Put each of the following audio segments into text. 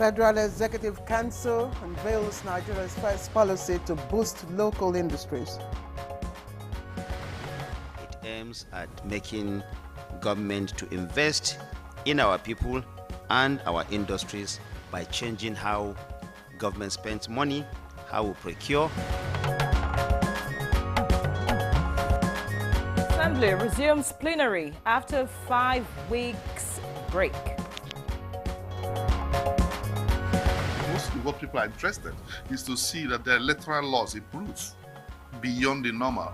Federal Executive Council unveils Nigeria's first policy to boost local industries. It aims at making government to invest in our people and our industries by changing how government spends money, how we procure. Assembly resumes plenary after 5 weeks break. Mostly what people are interested is to see that the electoral laws improve beyond the normal.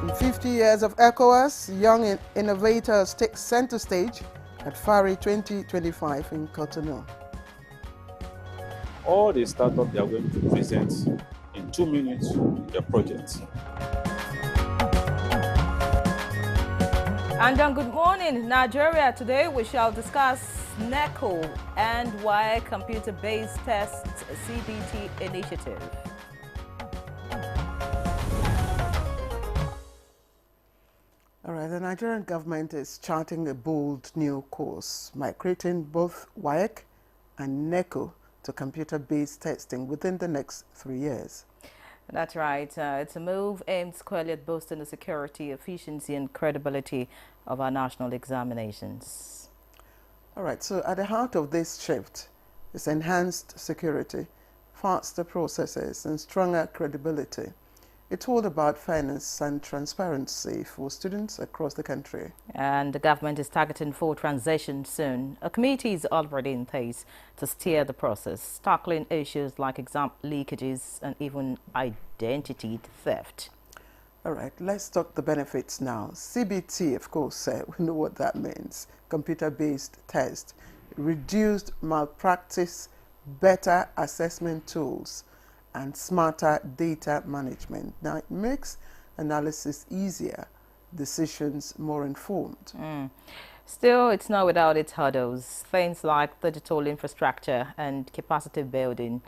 In 50 years of ECOWAS, young innovators take center stage at FARI 2025 in Cotonou. All the startups they are going to present in 2 minutes their projects. And on Good Morning Nigeria today, we shall discuss NECO and WAEC computer-based test CBT initiative. All right, the Nigerian government is charting a bold new course, migrating both WAEC and NECO to computer-based testing within the next 3 years. That's right. It's a move aimed squarely at boosting the security, efficiency and credibility of our national examinations. All right, so at the heart of this shift is enhanced security, faster processes and stronger credibility. It's all about fairness and transparency for students across the country. And the government is targeting full transition soon. A committee is already in place to steer the process, tackling issues like exam leakages and even identity theft. All right, let's talk the benefits now. CBT, of course, we know what that means. Computer-based test, reduced malpractice, better assessment tools, and smarter data management. Now, it makes analysis easier, decisions more informed. Still, it's not without its hurdles. Things like digital infrastructure and capacity building.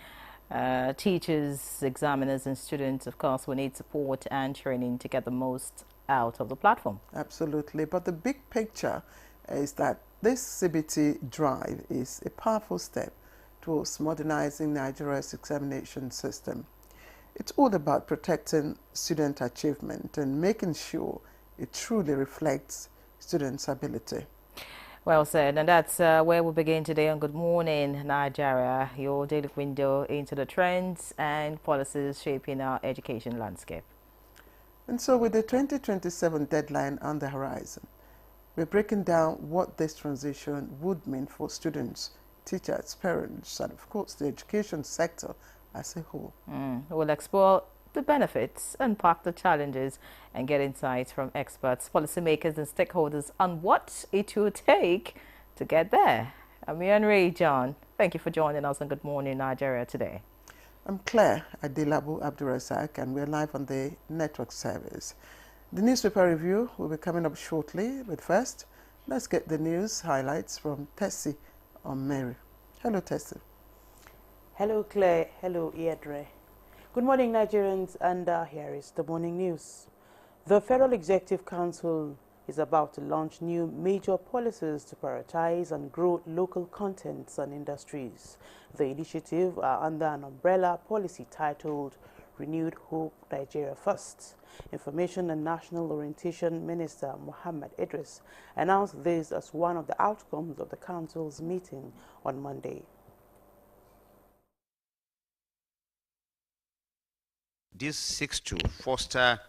Teachers, examiners and students, of course, will need support and training to get the most out of the platform. Absolutely. But the big picture is that this CBT drive is a powerful step towards modernizing Nigeria's examination system. It's all about protecting student achievement and making sure it truly reflects students' ability. Well said, and that's where we begin today on Good Morning Nigeria, your daily window into the trends and policies shaping our education landscape. And so with the 2027 deadline on the horizon, we're breaking down what this transition would mean for students, teachers, parents, and of course the education sector as a whole. We'll explore the benefits, unpack the challenges, and get insights from experts, policymakers, and stakeholders on what it will take to get there. I'm Ray John. Thank you for joining us on Good Morning Nigeria today. I'm Claire Adilabu Abdurrazak, and we're live on the network service. The newspaper review will be coming up shortly, but first, let's get the news highlights from Tessie Mary. Hello, Tessie. Hello, Claire. Hello, Iadre. Good morning, Nigerians, and here is the morning news. The Federal Executive Council is about to launch new major policies to prioritize and grow local contents and industries. The initiative are under an umbrella policy titled Renewed Hope Nigeria First. Information and National Orientation Minister Mohammed Idris announced this as one of the outcomes of the Council's meeting on Monday. This seeks to foster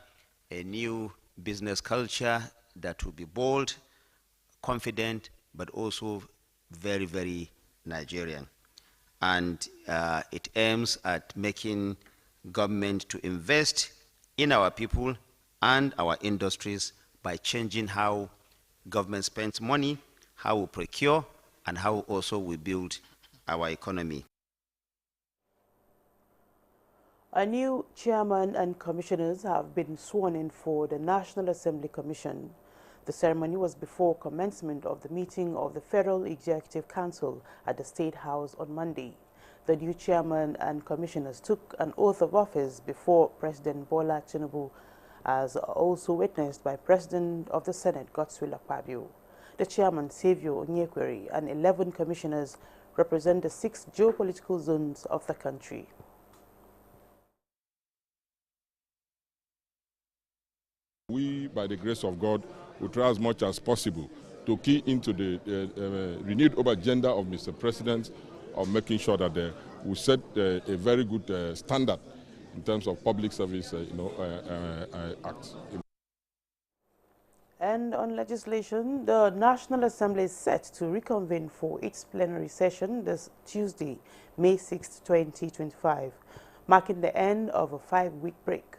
a new business culture that will be bold, confident, but also very, very Nigerian. And it aims at making government to invest in our people and our industries by changing how government spends money, how we procure, and how also we build our economy. A new chairman and commissioners have been sworn in for the National Assembly Commission. The ceremony was before commencement of the meeting of the Federal Executive Council at the State House on Monday. The new chairman and commissioners took an oath of office before President Bola Tinubu, as also witnessed by President of the Senate, Godswill Akpabio. The chairman, Savio Onyekwere, and 11 commissioners represent the 6 geopolitical zones of the country. We, by the grace of God, will try as much as possible to key into the renewed agenda of Mr. President of making sure that we set a very good standard in terms of public service acts. And on legislation, the National Assembly is set to reconvene for its plenary session this Tuesday, May 6, 2025, marking the end of a 5-week break.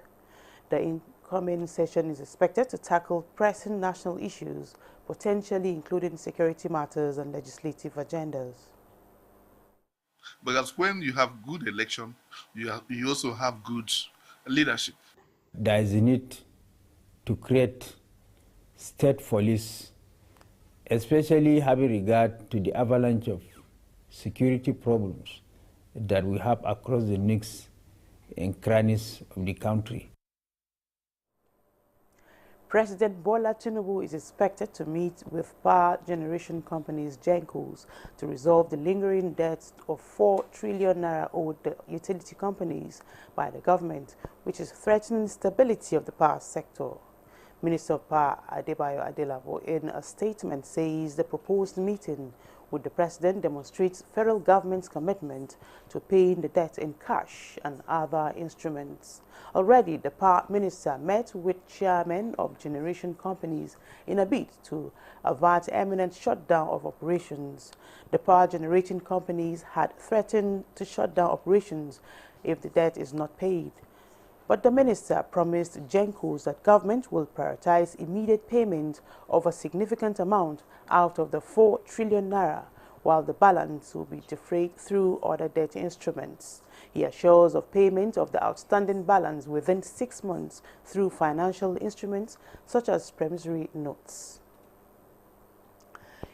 The incoming session is expected to tackle pressing national issues, potentially including security matters and legislative agendas. Because when you have good election, you also have good leadership. There is a need to create state police, especially having regard to the avalanche of security problems that we have across the nooks and crannies of the country. President Bola Tinubu is expected to meet with power generation companies GenCos to resolve the lingering debts of 4 trillion naira owed the utility companies by the government, which is threatening stability of the power sector. Minister of Power Adebayo Adelabo, in a statement, says the proposed meeting with the president demonstrates federal government's commitment to paying the debt in cash and other instruments. Already, the power minister met with chairmen of generation companies in a bid to avert imminent shutdown of operations. The power generating companies had threatened to shut down operations if the debt is not paid. But the minister promised GenCos that government will prioritize immediate payment of a significant amount out of the 4 trillion naira, while the balance will be defrayed through other debt instruments. He assures of payment of the outstanding balance within 6 months through financial instruments such as promissory notes.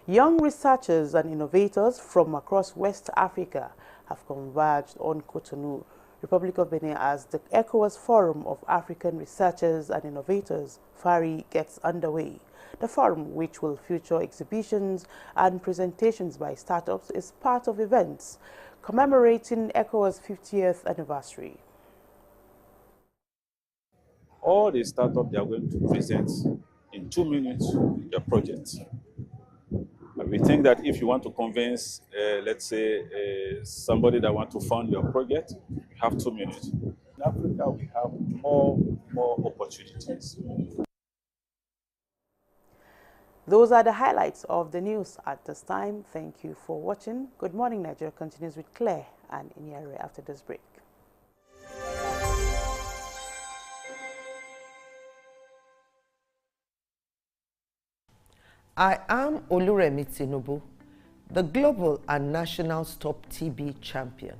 Young researchers and innovators from across West Africa have converged on Cotonou, Republic of Benin, as the ECOWAS Forum of African Researchers and Innovators, FARI, gets underway. The forum, which will feature exhibitions and presentations by startups, is part of events commemorating ECOWAS' 50th anniversary. All the startups, they are going to present in 2 minutes their projects. And we think that if you want to convince, let's say, somebody that wants to fund your project, you have 2 minutes. In Africa, we have more opportunities. Those are the highlights of the news at this time. Thank you for watching. Good Morning Nigeria continues with Claire and Inyere after this break. I am Oluremi Tinubu, the global and national Stop TB champion.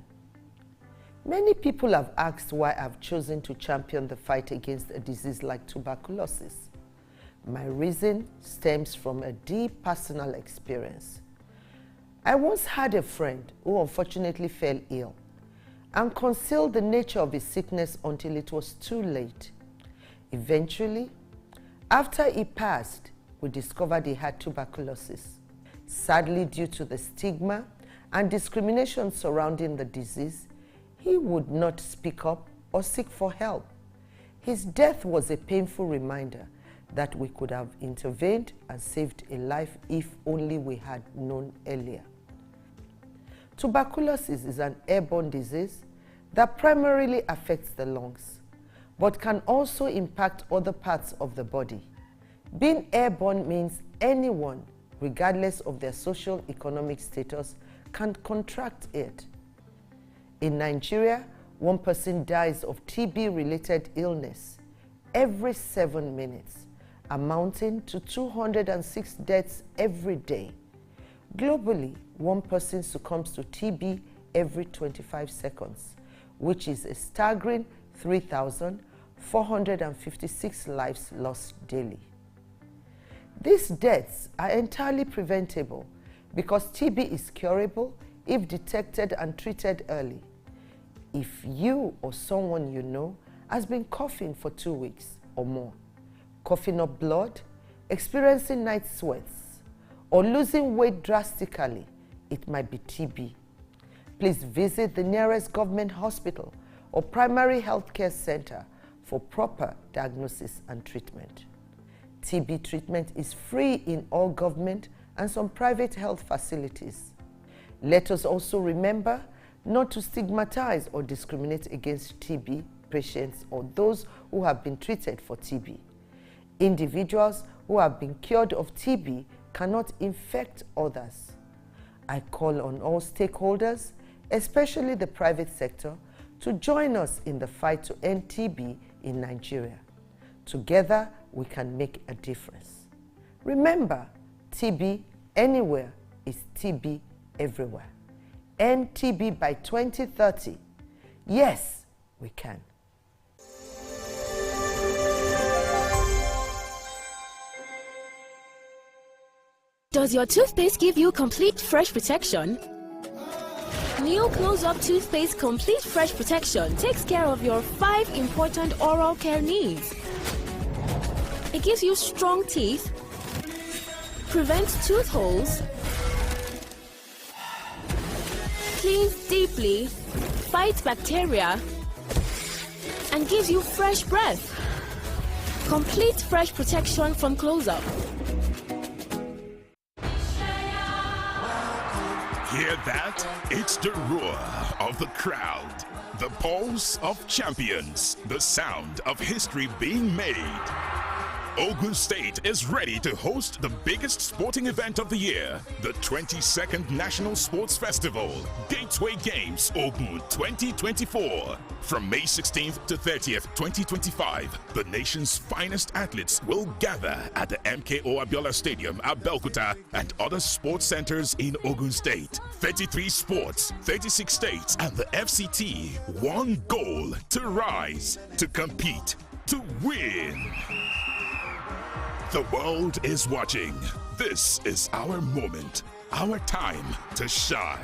Many people have asked why I've chosen to champion the fight against a disease like tuberculosis. My reason stems from a deep personal experience. I once had a friend who unfortunately fell ill and concealed the nature of his sickness until it was too late. Eventually, after he passed, we discovered he had tuberculosis. Sadly, due to the stigma and discrimination surrounding the disease, he would not speak up or seek for help. His death was a painful reminder that we could have intervened and saved a life if only we had known earlier. Tuberculosis is an airborne disease that primarily affects the lungs, but can also impact other parts of the body. Being airborne means anyone, regardless of their social economic status, can contract it. In Nigeria, 1 person dies of TB-related illness every 7 minutes, amounting to 206 deaths every day. Globally, 1 person succumbs to TB every 25 seconds, which is a staggering 3,456 lives lost daily. These deaths are entirely preventable because TB is curable if detected and treated early. If you or someone you know has been coughing for 2 weeks or more, coughing up blood, experiencing night sweats, or losing weight drastically, it might be TB. Please visit the nearest government hospital or primary healthcare center for proper diagnosis and treatment. TB treatment is free in all government and some private health facilities. Let us also remember not to stigmatize or discriminate against TB patients or those who have been treated for TB. Individuals who have been cured of TB cannot infect others. I call on all stakeholders, especially the private sector, to join us in the fight to end TB in Nigeria. Together, we can make a difference. Remember, TB anywhere is TB everywhere. End TB by 2030. Yes, we can. Does your toothpaste give you complete fresh protection? New Close Up Toothpaste Complete Fresh Protection takes care of your 5 important oral care needs. It gives you strong teeth, prevents tooth holes, cleans deeply, fights bacteria, and gives you fresh breath. Complete fresh protection from Close Up. Hear that? It's the roar of the crowd, the pulse of champions, the sound of history being made. Ogun State is ready to host the biggest sporting event of the year, the 22nd National Sports Festival, Gateway Games Ogun 2024. From May 16th to 30th, 2025, the nation's finest athletes will gather at the MKO Abiola Stadium, Abeokuta, and other sports centers in Ogun State. 33 sports, 36 states, and the FCT. One goal: to rise, to compete, to win. The world is watching. This is our moment, our time to shine.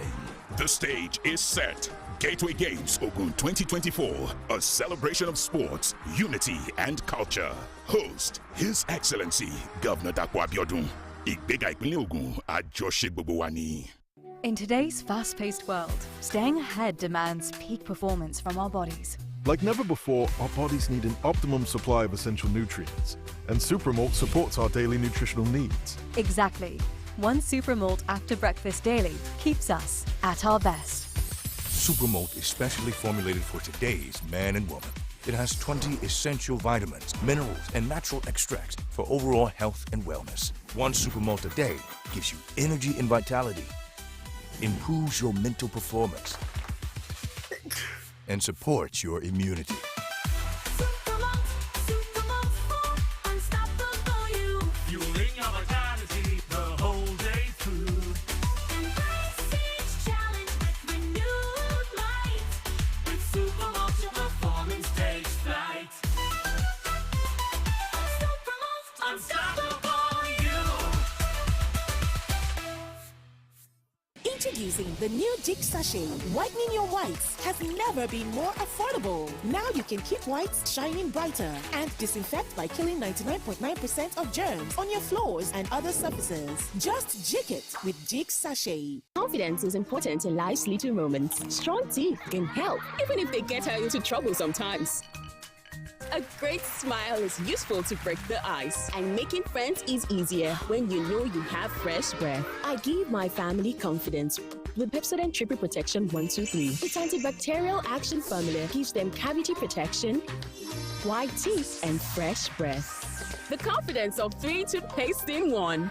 The stage is set. Gateway Games Ogun 2024, a celebration of sports, unity, and culture. Host, His Excellency Governor Dapo Abiodun. Ìgbéga ìpínlẹ̀ Ògùn, àjọṣe gbogbo wa ni. In today's fast-paced world, staying ahead demands peak performance from our bodies. Like never before, our bodies need an optimum supply of essential nutrients, and Supermalt supports our daily nutritional needs. Exactly. One Supermalt after breakfast daily keeps us at our best. Supermalt is specially formulated for today's man and woman. It has 20 essential vitamins, minerals, and natural extracts for overall health and wellness. One Supermalt a day gives you energy and vitality, improves your mental performance, and supports your immunity. Introducing the new Jig Sachet. Whitening your whites has never been more affordable. Now you can keep whites shining brighter and disinfect by killing 99.9% of germs on your floors and other surfaces. Just jig it with Jig Sachet. Confidence is important in life's little moments. Strong teeth can help, even if they get her into trouble sometimes. A great smile is useful to break the ice, and making friends is easier when you know you have fresh breath. I give my family confidence with Pepsodent Triple Protection 123. Its antibacterial action formula gives them cavity protection, white teeth, and fresh breath. The confidence of 3 toothpaste in 1.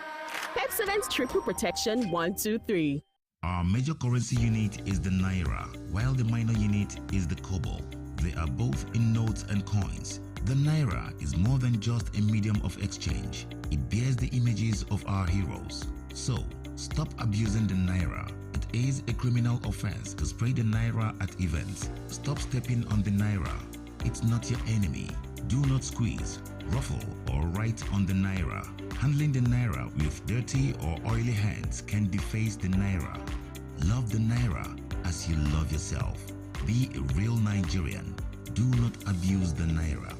Pepsodent Triple Protection 123. Our major currency unit is the Naira, while the minor unit is the Kobo. They are both in notes and coins. The Naira is more than just a medium of exchange. It bears the images of our heroes. So, stop abusing the Naira. It is a criminal offense to spray the Naira at events. Stop stepping on the Naira. It's not your enemy. Do not squeeze, ruffle, or write on the Naira. Handling the Naira with dirty or oily hands can deface the Naira. Love the Naira as you love yourself. Be a real Nigerian. Do not abuse the Naira.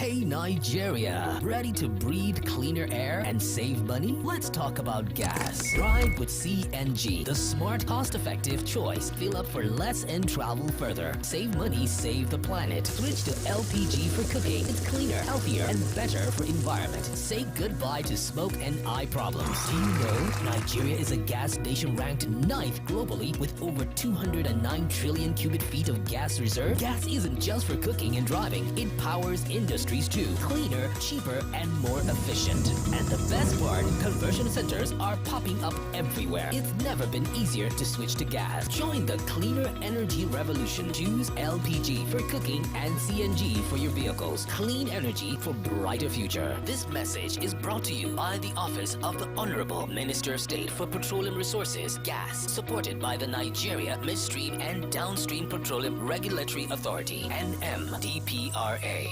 Hey Nigeria, ready to breathe cleaner air and save money? Let's talk about gas. Drive with CNG, the smart, cost-effective choice. Fill up for less and travel further. Save money, save the planet. Switch to LPG for cooking. It's cleaner, healthier, and better for environment. Say goodbye to smoke and eye problems. Do you know Nigeria is a gas nation ranked 9th globally with over 209 trillion cubic feet of gas reserve? Gas isn't just for cooking and driving. It powers industries too. Cleaner, cheaper, and more efficient. And the best part, conversion centers are popping up everywhere. It's never been easier to switch to gas. Join the cleaner energy revolution. Choose LPG for cooking and CNG for your vehicles. Clean energy for brighter future. This message is brought to you by the Office of the Honorable Minister of State for Petroleum Resources, Gas, supported by the Nigeria Midstream and Downstream Petroleum Regulatory Authority, NMDPRA.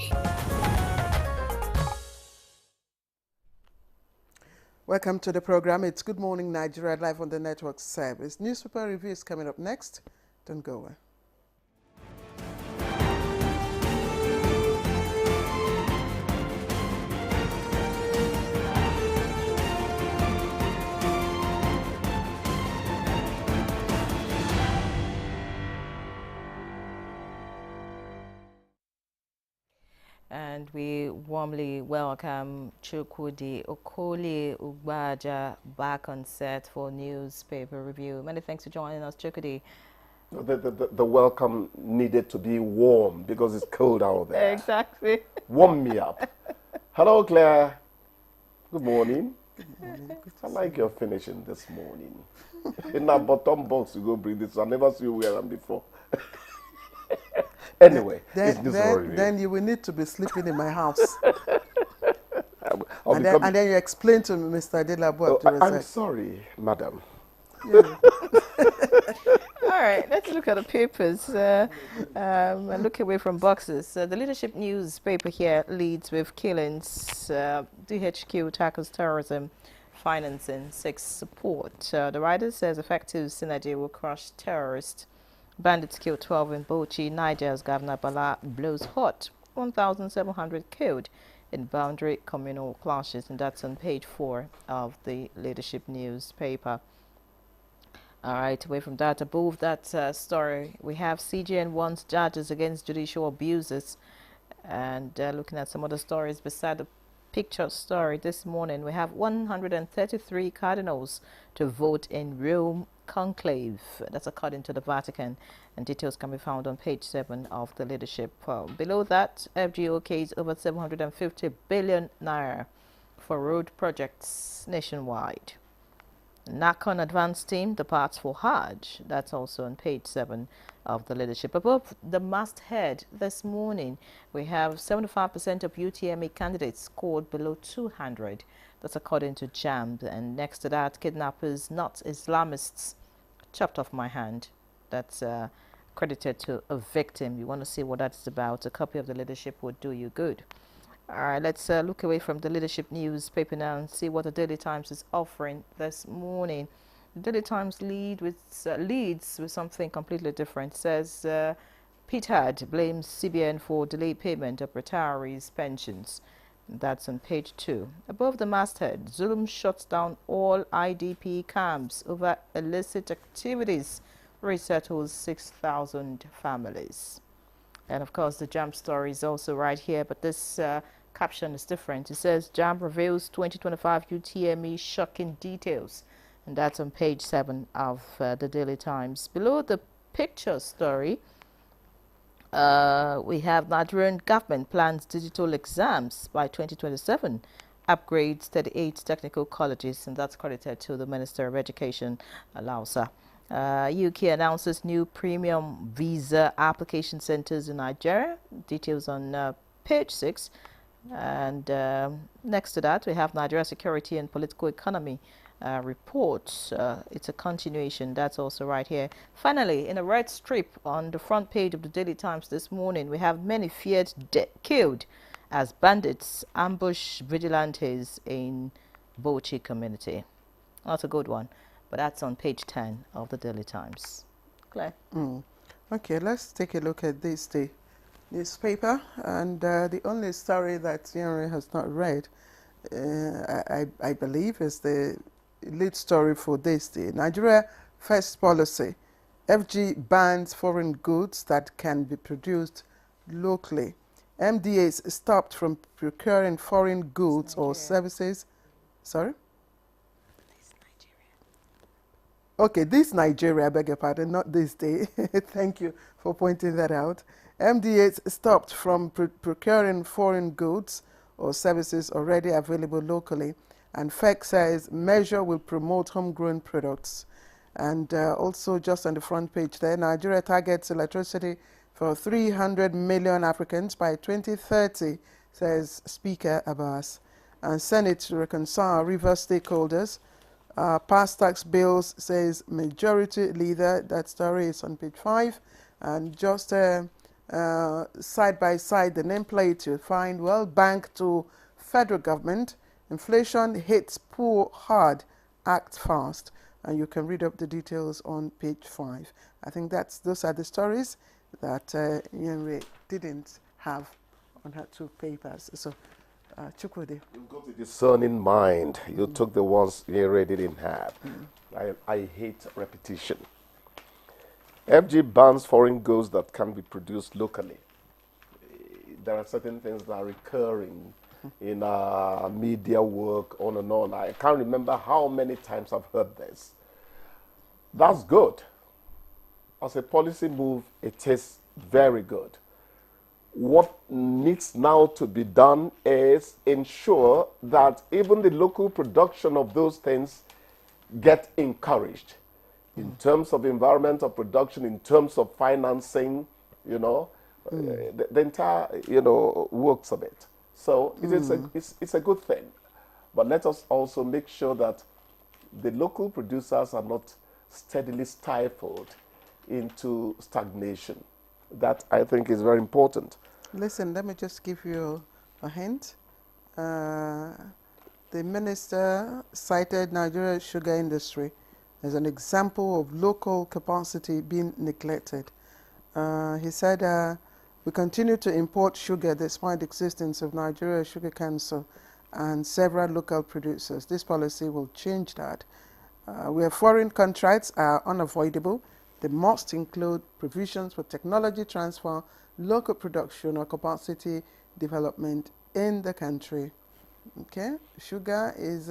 Welcome to the program. It's Good Morning Nigeria, live on the network service. Newspaper review is coming up next. Don't go away. And we warmly welcome Chukwudi Okoli Ugbaja back on set for newspaper review. Many thanks for joining us, Chukwudi. The welcome needed to be warm because it's cold out there. Exactly. Warm me up. Hello, Claire. Good morning. Good morning. I like your finishing this morning. In that bottom box, you go bring this. I never see you wear them before. Anyway, then you will need to be sleeping in my house. and then you explain to Mr. Adelabu. I'm sorry, madam. Yeah. All right, let's look at the papers and look away from boxes. The Leadership newspaper here leads with killings. DHQ tackles terrorism, financing, seeks support. The writer says effective synergy will crush terrorists. Bandits kill 12 in Bauchi. Niger's Governor Bala blows hot. 1,700 killed in boundary communal clashes, and that's on page 4 of the Leadership newspaper. All right, away from that, above that story, we have CGN wants judges against judicial abuses. And looking at some other stories beside the picture story this morning, we have 133 cardinals to vote in Rome conclave. That's according to the Vatican, and details can be found on page 7 of the Leadership. Below that, FGO okays over 750 billion naira for road projects nationwide. NACON advanced team departs for Hajj. That's also on page 7 of the Leadership. Above the masthead this morning, we have 75% of UTME candidates scored below 200. That's according to JAMB. And next to that, kidnappers, not Islamists, chopped off my hand. That's credited to a victim. You want to see what that's about? A copy of the Leadership would do you good. All right, let's look away from the Leadership newspaper now and see what the Daily Times is offering this morning. The Daily Times leads with something completely different. It says PTAD blames CBN for delayed payment of retirees' pensions. That's on page 2. Above the masthead, Zulum shuts down all IDP camps over illicit activities, resettles 6,000 families. And of course, the JAMB story is also right here, but this caption is different. It says JAMB reveals 2025 UTME shocking details. And that's on page 7 of the Daily Times. Below the picture story, we have Nigerian government plans digital exams by 2027, upgrades 38 technical colleges, and that's credited to the Minister of Education, Lausa. UK announces new premium visa application centers in Nigeria. Details on page 6. And next to that, we have Nigeria Security and Political Economy report. It's a continuation. That's also right here. Finally, in a red strip on the front page of the Daily Times this morning, we have many feared killed as bandits ambush vigilantes in Bauchi community. That's a good one, but that's on page 10 of the Daily Times. Claire? Okay, let's take a look at this. The newspaper, and the only story that Henry has not read, I believe, is the lead story for this day. Nigeria First Policy. FG bans foreign goods that can be produced locally. MDAs stopped from procuring foreign goods or services. Sorry? Okay, this Nigeria, I beg your pardon, not this day. Thank you for pointing that out. MDAs stopped from procuring foreign goods or services already available locally, and FEC says measure will promote homegrown products. And also just on the front page there, Nigeria targets electricity for 300 million Africans by 2030, says Speaker Abbas. And Senate to reconcile Rivers stakeholders. Past tax bills, says Majority Leader. That story is on page 5. And just side by side, the nameplate you'll find, World Bank to federal government. Inflation hits poor hard, act fast. And you can read up the details on page 5. I think those are the stories that Yenre didn't have on her 2 papers. So, Chukwudi. You've got a discerning mind. You took the ones Yenre didn't have. I hate repetition. FG bans foreign goods that can be produced locally. There are certain things that are recurring in media work, on and on. I can't remember how many times I've heard this. That's good. As a policy move, it is very good. What needs now to be done is ensure that even the local production of those things get encouraged in terms of environmental production, in terms of financing, you know, the entire, you know, works of it. So it's a good thing. But let us also make sure that the local producers are not steadily stifled into stagnation. That, I think, is very important. Listen, let me just give you a hint. The minister cited Nigeria's sugar industry as an example of local capacity being neglected. He said, we continue to import sugar despite the existence of Nigeria Sugar Council and several local producers. This policy will change that. Where foreign contracts are unavoidable, they must include provisions for technology transfer, local production or capacity development in the country. Okay, sugar is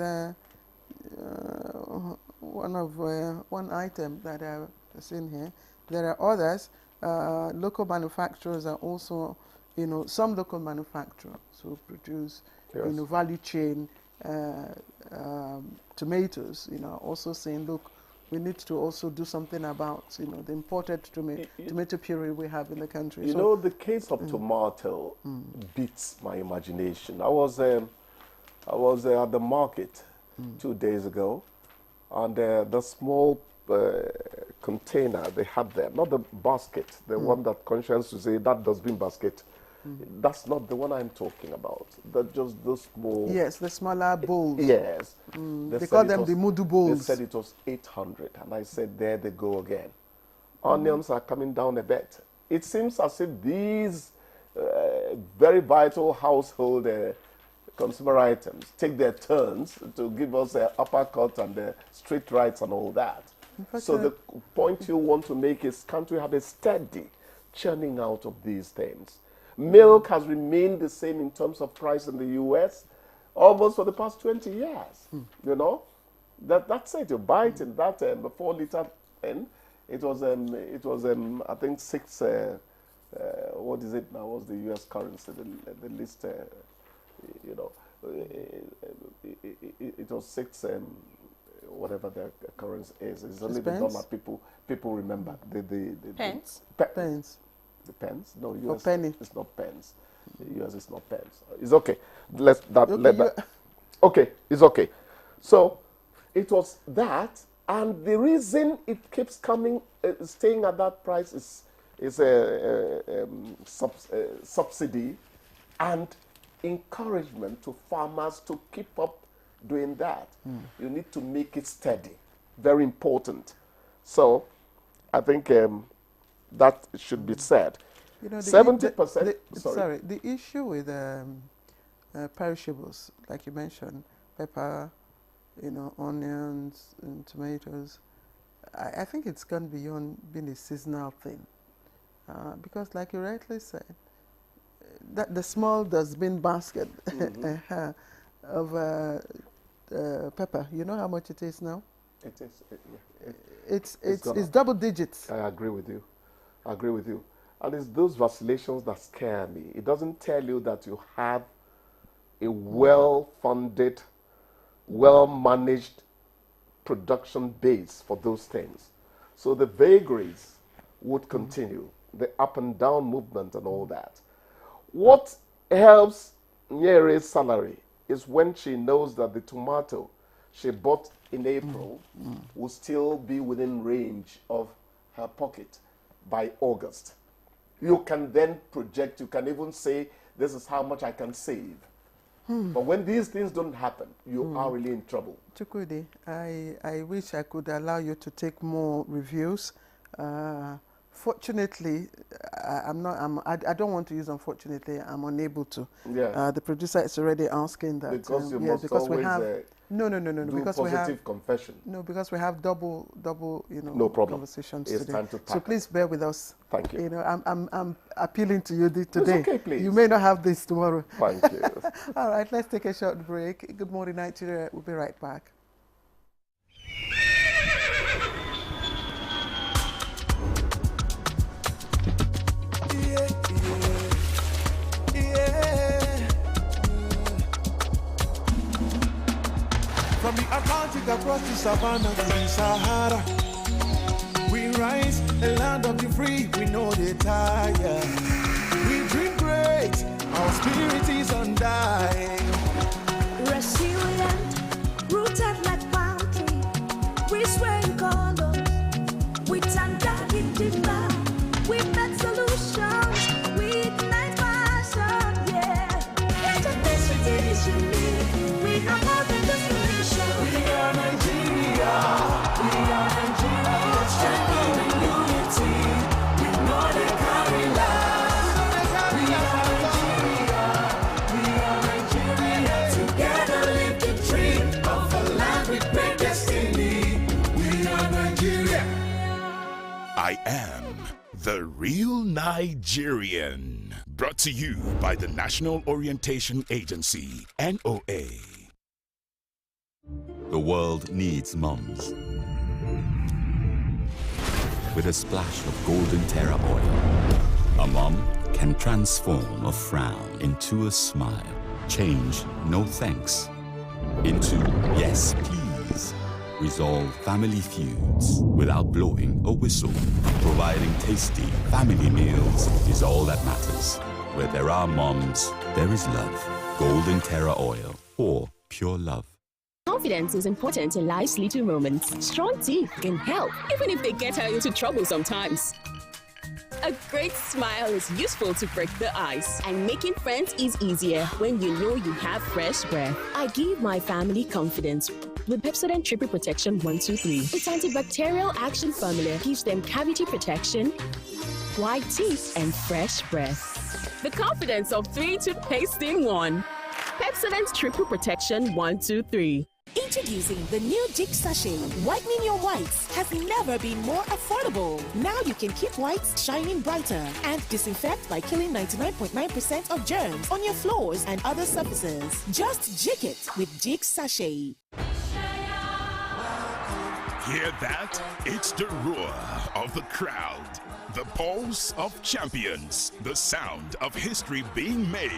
one item that I've seen here. There are others. Local manufacturers are also, you know, some local manufacturers who produce, you know, value chain tomatoes, you know, also saying, look, we need to also do something about, you know, the imported tomato puree we have in the country. You know, the case of tomato beats my imagination. I was at the market 2 days ago, and the small container they had there, not the basket, the one that Conscience to say that dustbin basket, that's not the one I'm talking about. That's just those small. Yes, the smaller bowls. Yes. They call them the mudu bowls. They said it was 800, and I said, there they go again. Onions are coming down a bit. It seems as if these very vital household consumer items take their turns to give us the uppercut and the street rights and all that. So the point you want to make is, can't we have a steady churning out of these things? Milk has remained the same in terms of price in the U.S. almost for the past 20 years. You know, that's it. You buy it in that 4-liter tin. It was I think 6. What is it now? What's the U.S. currency? The list. You know, it was 6. Whatever the currency is. It's only the dollar people remember. The pence. Pence. The pence? No, US. Or penny. It's not pence. The US is not pence. It's okay. Okay, it's okay. So it was that, and the reason it keeps coming, staying at that price is a subsidy and encouragement to farmers to keep up doing that. You need to make it steady. Very important. So I think that should be said. You know, 70%. Sorry, the issue with perishables, like you mentioned, pepper, you know, onions and tomatoes, I think it's gone beyond being a seasonal thing. Because like you rightly said, that the small dustbin basket of pepper, you know how much it is now? It is. It's double digits. I agree with you. I agree with you. And it's those vacillations that scare me. It doesn't tell you that you have a well-funded, well-managed production base for those things. So the vagaries would continue, the up and down movement and all that. What helps Nyere's salary is when she knows that the tomato she bought in April will still be within range of her pocket by August. You can then project, you can even say, this is how much I can save. But when these things don't happen, you are really in trouble. Chukwudi, I wish I could allow you to take more reviews. Fortunately, I don't want to use unfortunately, I'm unable to. Yeah. The producer is already asking that. Because you must always we have, no, do because positive we have confession. No, because we have double, you know, no problem. Conversations it's today. Time to so please bear with us. Thank you. You know, I'm appealing to you today. It's okay, please. You may not have this tomorrow. Thank you. All right, let's take a short break. Good morning, Nigeria. We'll be right back. From the Atlantic across the savannah to the Sahara, we rise, a land of the free, we know they tire. We dream great, our spirit is undying. Resilient, rooted like palm tree, we swear in color, with undying demand, we make solutions, we ignite passion, yeah. Diversity is unique, we have more than the solution. We are Nigeria, strength and unity, we know they carry love. We are Nigeria, together live the dream of a land with great destiny. We are Nigeria. I am the real Nigerian. Brought to you by the National Orientation Agency, NOA. The world needs mums. With a splash of Golden Terra oil, a mom can transform a frown into a smile. Change no thanks into yes please. Resolve family feuds without blowing a whistle. Providing tasty family meals is all that matters. Where there are moms, there is love. Golden Terra oil for pure love. Confidence is important in life's little moments. Strong teeth can help, even if they get her into trouble sometimes. A great smile is useful to break the ice, and making friends is easier when you know you have fresh breath. I give my family confidence with Pepsodent Triple Protection 123. Its antibacterial action formula gives them cavity protection, white teeth, and fresh breath. The confidence of 3 toothpaste in 1. Pepsodent Triple Protection 123. Introducing the new Jig Sachet. Whitening your whites has never been more affordable. Now you can keep whites shining brighter and disinfect by killing 99.9% of germs on your floors and other surfaces. Just jig it with Jig Sachet. Hear that? It's the roar of the crowd. The pulse of champions. The sound of history being made.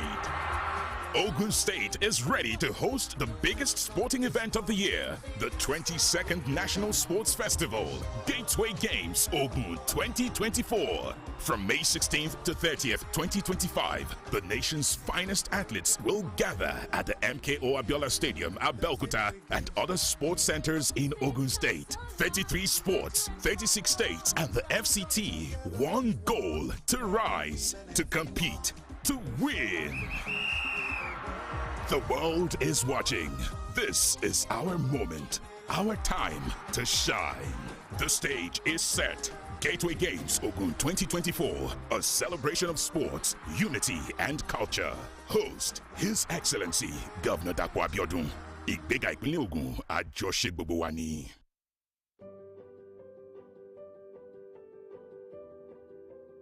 Ogun State is ready to host the biggest sporting event of the year, the 22nd National Sports Festival, Gateway Games Ogun 2024. From May 16th to 30th, 2025, the nation's finest athletes will gather at the MKO Abiola Stadium, Abeokuta, and other sports centers in Ogun State. 33 sports, 36 states, and the FCT. One goal: to rise, to compete, to win. The world is watching. This is our moment, our time to shine. The stage is set. Gateway Games Ogun 2024, a celebration of sports, unity, and culture. Host, His Excellency Governor Dapo Abiodun. Ìgbéga ìpínlẹ̀ Ògùn, àjọṣe gbogbo wa ni.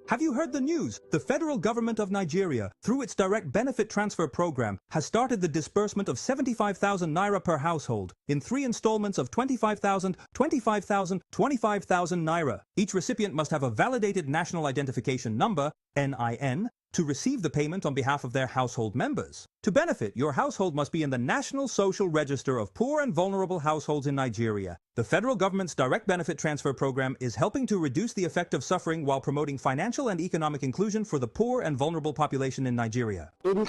Have you heard the news? The federal government of Nigeria, through its direct benefit transfer program, has started the disbursement of 75,000 naira per household in 3 installments of 25,000, 25,000, 25,000 naira. Each recipient must have a validated national identification number, NIN, to receive the payment on behalf of their household members. To benefit, your household must be in the National Social Register of Poor and Vulnerable Households in Nigeria. The federal government's direct benefit transfer program is helping to reduce the effect of suffering while promoting financial and economic inclusion for the poor and vulnerable population in Nigeria. Ìjọba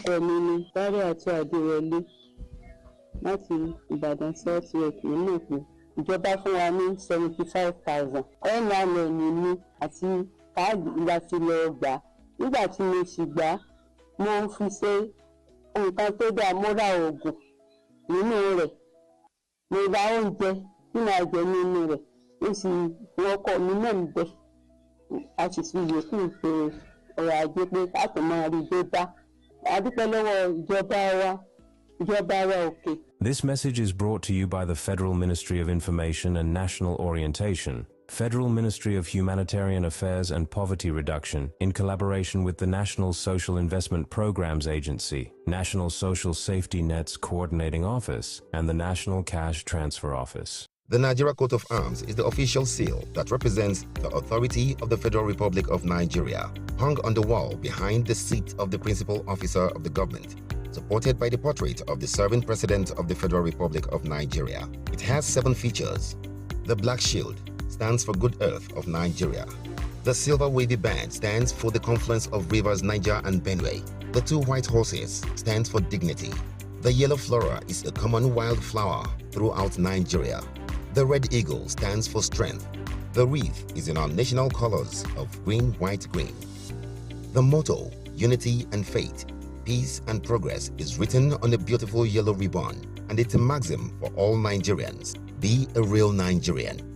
fún wa ní 75,000. NIN mi àti káàdì láti lọ gbà. Nígbà tí mo sì gbà, mo fi ṣe nǹkan tó dáa, mo ra oògùn nínú rẹ̀. Mo ra oúnjẹ tí màá jẹ nínú rẹ̀. Mo sì wọkọ̀ mi náà ń bẹ. A sì fi yòókù ṣe ọ̀rọ̀ ajé pé ká tó máa rí gbé bá. A dúpẹ́ lọ́wọ́ ìjọba wa òkè. This message is brought to you by the Federal Ministry of Information and National Orientation, Federal Ministry of Humanitarian Affairs and Poverty Reduction, in collaboration with the National Social Investment Programs Agency, National Social Safety Nets Coordinating Office, and the National Cash Transfer Office. The Nigeria Coat of Arms is the official seal that represents the authority of the Federal Republic of Nigeria, hung on the wall behind the seat of the principal officer of the government, supported by the portrait of the serving president of the Federal Republic of Nigeria. It has 7 features. The black shield stands for Good Earth of Nigeria. The silver wavy band stands for the confluence of rivers Niger and Benue. The 2 white horses stands for dignity. The yellow flora is a common wildflower throughout Nigeria. The red eagle stands for strength. The wreath is in our national colors of green, white, green. The motto, unity and faith, peace and progress, is written on a beautiful yellow ribbon, and it's a maxim for all Nigerians. Be a real Nigerian.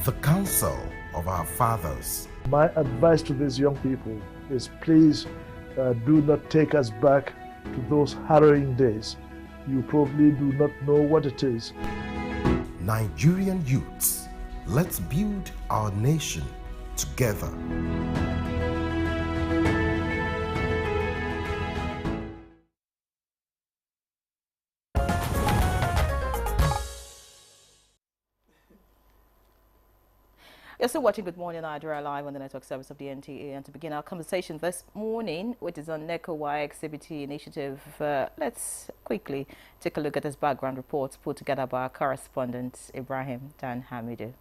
The counsel of our fathers. My advice to these young people is please do not take us back to those harrowing days. You probably do not know what it is. Nigerian youths, let's build our nation together. You're still watching Good Morning Nigeria live on the network service of the NTA, and to begin our conversation this morning, which is on NECO-WAEC CBT initiative, let's quickly take a look at this background report put together by our correspondent Ibrahim Dan Hamidu.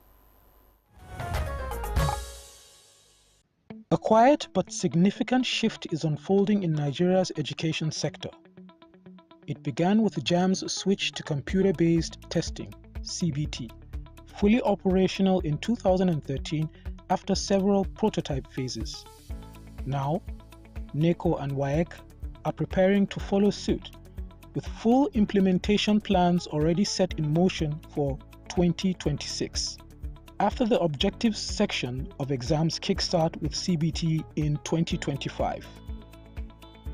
A quiet but significant shift is unfolding in Nigeria's education sector. It began with JAMB's switch to computer-based testing, CBT, fully operational in 2013 after several prototype phases. Now, NECO and WAEC are preparing to follow suit, with full implementation plans already set in motion for 2026. After the objectives section of exams kickstart with CBT in 2025.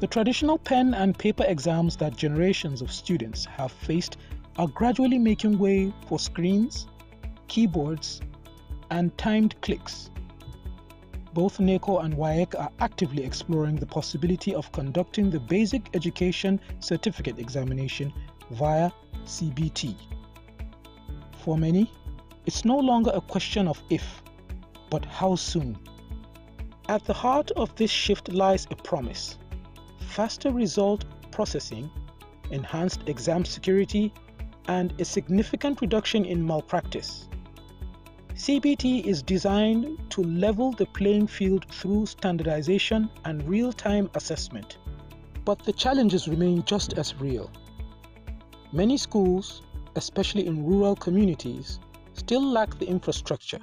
The traditional pen and paper exams that generations of students have faced are gradually making way for screens, keyboards, and timed clicks. Both NECO and WAEC are actively exploring the possibility of conducting the Basic Education Certificate Examination via CBT. For many, it's no longer a question of if, but how soon. At the heart of this shift lies a promise: faster result processing, enhanced exam security, and a significant reduction in malpractice. CBT is designed to level the playing field through standardization and real-time assessment. But the challenges remain just as real. Many schools, especially in rural communities, still lack the infrastructure,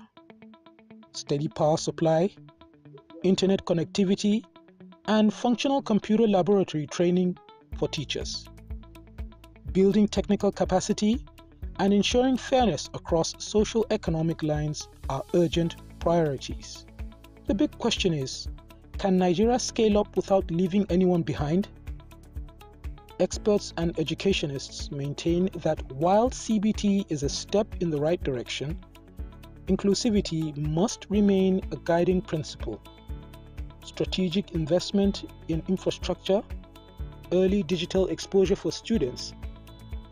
steady power supply, internet connectivity, and functional computer laboratory training for teachers. Building technical capacity and ensuring fairness across socio-economic lines are urgent priorities. The big question is, can Nigeria scale up without leaving anyone behind? Experts and educationists maintain that while CBT is a step in the right direction, inclusivity must remain a guiding principle. Strategic investment in infrastructure, early digital exposure for students,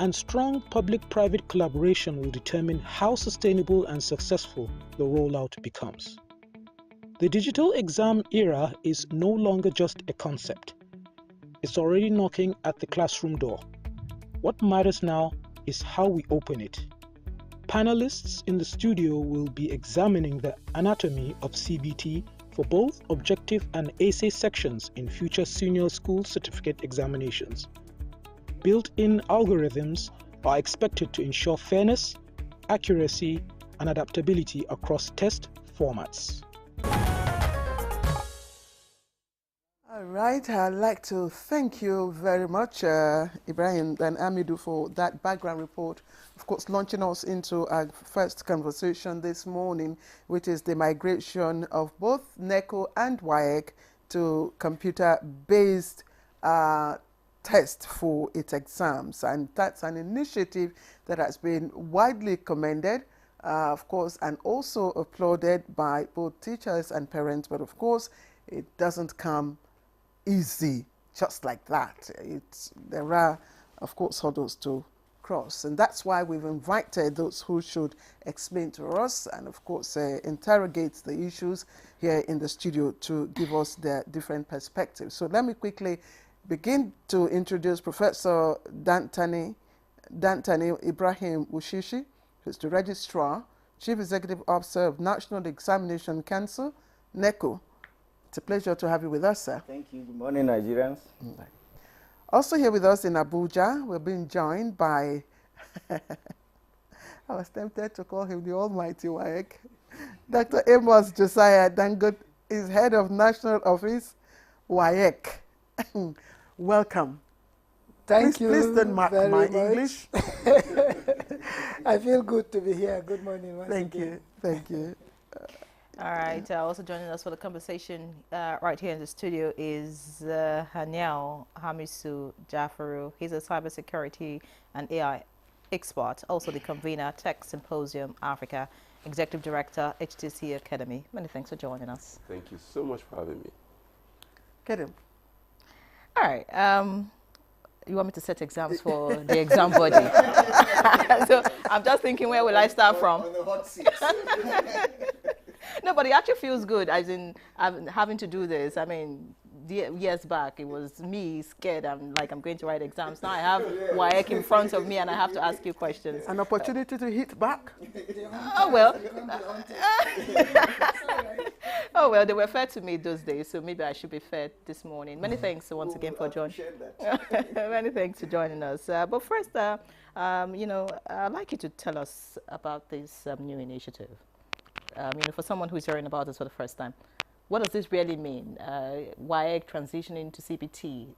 and strong public-private collaboration will determine how sustainable and successful the rollout becomes. The digital exam era is no longer just a concept. It's already knocking at the classroom door. What matters now is how we open it. Panelists in the studio will be examining the anatomy of CBT for both objective and essay sections in future senior school certificate examinations. Built-in algorithms are expected to ensure fairness, accuracy, and adaptability across test formats. All right, I'd like to thank you very much, Ibrahim and Amidu, for that background report. Of course, launching us into our first conversation this morning, which is the migration of both NECO and WAEC to computer-based test for its exams. And that's an initiative that has been widely commended, of course, and also applauded by both teachers and parents. But of course, it doesn't come easy just like that. There are, of course, hurdles to cross, and that's why we've invited those who should explain to us and, of course, interrogate the issues here in the studio to give us their different perspectives. So let me quickly begin to introduce Professor Dantani Ibrahim Wushishi, who's the Registrar, Chief Executive Officer of National Examination Council, NECO. It's a pleasure to have you with us, sir. Thank you. Good morning, Nigerians. Also here with us in Abuja, we're being joined by, I was tempted to call him the almighty WAEC, Dr. Amos Josiah Dangote is Head of National Office, WAEC. Welcome. Thank you. Please don't mark very my much. English. I feel good to be here. Good morning. Thank you. Thank you. All right. Also joining us for the conversation right here in the studio is Haniel Hamisu Jafaru. He's a cybersecurity and AI expert, also the convener, Tech Symposium Africa, Executive Director, HTC Academy. Many thanks for joining us. Thank you so much for having me. Get him. All right. You want me to set exams for the exam body? So I'm just thinking, where will I start from? On the hot seat. No, but it actually feels good, as in having to do this. I mean, years back, it was me scared. I'm going to write exams. Now I have WAEC in front of me, and I have to ask you questions. An opportunity to hit back. Oh, well. Oh, well, they were fair to me those days, so maybe I should be fair this morning. Many thanks once again for joining. Many thanks for joining us. But first, I'd like you to tell us about this new initiative. For someone who's hearing about this for the first time, what does this really mean? WAEC transitioning to CBT,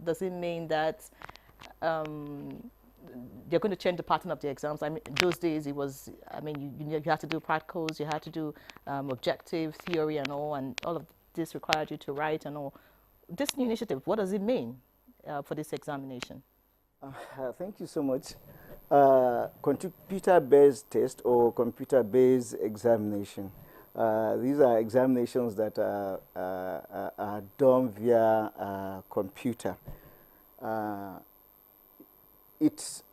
does it mean that they're going to change the pattern of the exams? I mean, those days it was, you had to do practicals, you had to do objective theory and all of this required you to write and all. This new initiative, what does it mean for this examination? Thank you so much. Computer-based test or computer-based examination. These are examinations that are done via computer. It's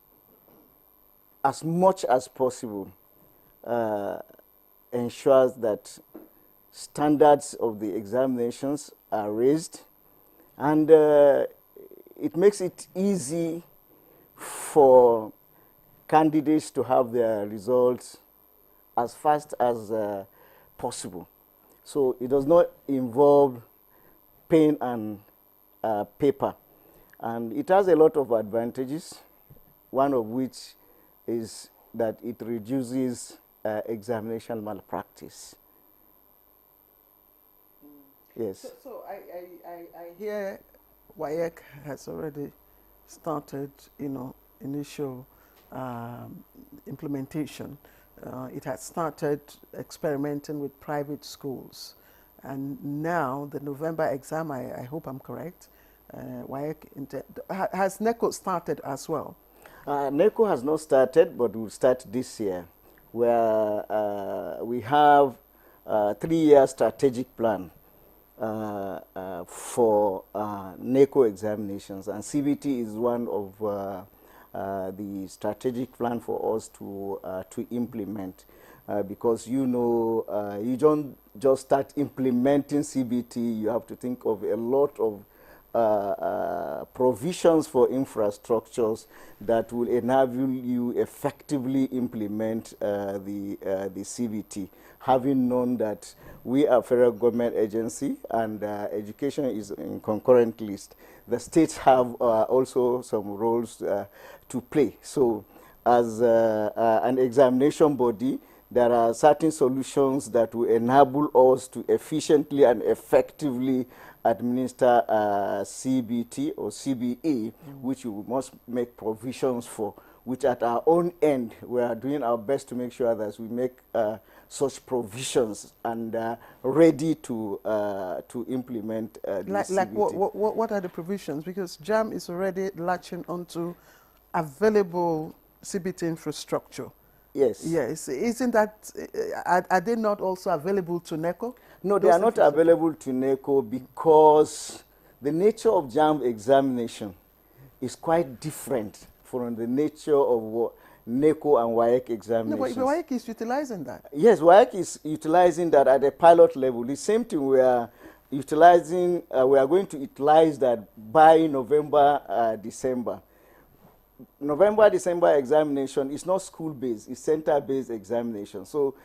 as much as possible ensures that standards of the examinations are raised, and it makes it easy for candidates to have their results as fast as possible. So it does not involve pen and paper. And it has a lot of advantages, one of which is that it reduces examination malpractice. Yes. So I hear WAEC has already started, initial implementation. It had started experimenting with private schools. And now the November exam, I hope I'm correct, has NECO started as well? NECO has not started, but will start this year, where we have a 3-year strategic plan for NECO examinations, and CBT is one of the strategic plan for us to implement, because you don't just start implementing CBT. You have to think of a lot of provisions for infrastructures that will enable you effectively implement the CBT, having known that we are a federal government agency and education is in concurrent list. The states have also some roles to play. So as an examination body, there are certain solutions that will enable us to efficiently and effectively administer CBT or CBE, which we must make provisions for, which at our own end, we are doing our best to make sure that we make such provisions and ready to implement the CBT. Like what are the provisions? Because JAM is already latching onto available CBT infrastructure. Yes. Yes. Isn't that, are they not also available to NECO? No, they are not available to NECO because the nature of JAM examination is quite different from the nature of what NECO and WAEC examinations. No, but WAEC is utilizing that. Yes, WAEC is utilizing that at a pilot level. The same thing we are utilizing, we are going to utilize that by November, December. November, December examination is not school-based, it's center-based examination. So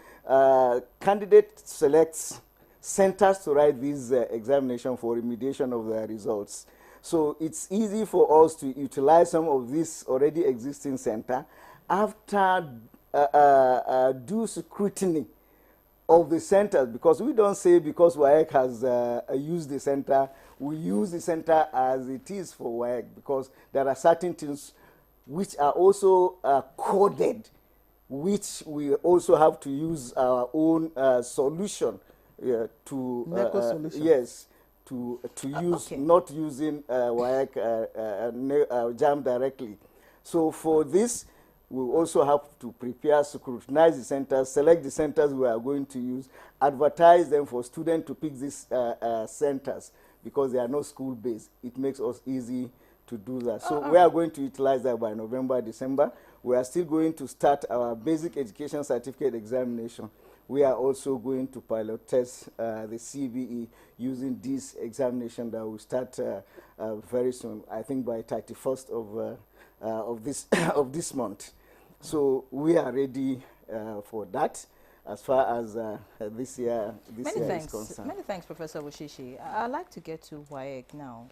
candidate selects centers to write this examination for remediation of their results. So it's easy for us to utilize some of this already existing center after due scrutiny of the centers, because we don't say because WAEC has used the center, we use the center as it is for WAEC, because there are certain things which are also coded, which we also have to use our own solution to solution. Yes, to use, okay, not using WAEC JAM directly. So for this, we also have to prepare, scrutinize the centers, select the centers we are going to use, advertise them for students to pick these centers, because they are not school-based. It makes us easy to do that. So we are going to utilize that by November, December. We are still going to start our basic education certificate examination. We are also going to pilot test the CBE using this examination that will start very soon, I think by 31st of this month. So we are ready for that as far as this year is concerned. Many thanks, Professor Wushishi. I'd like to get to WAEC now.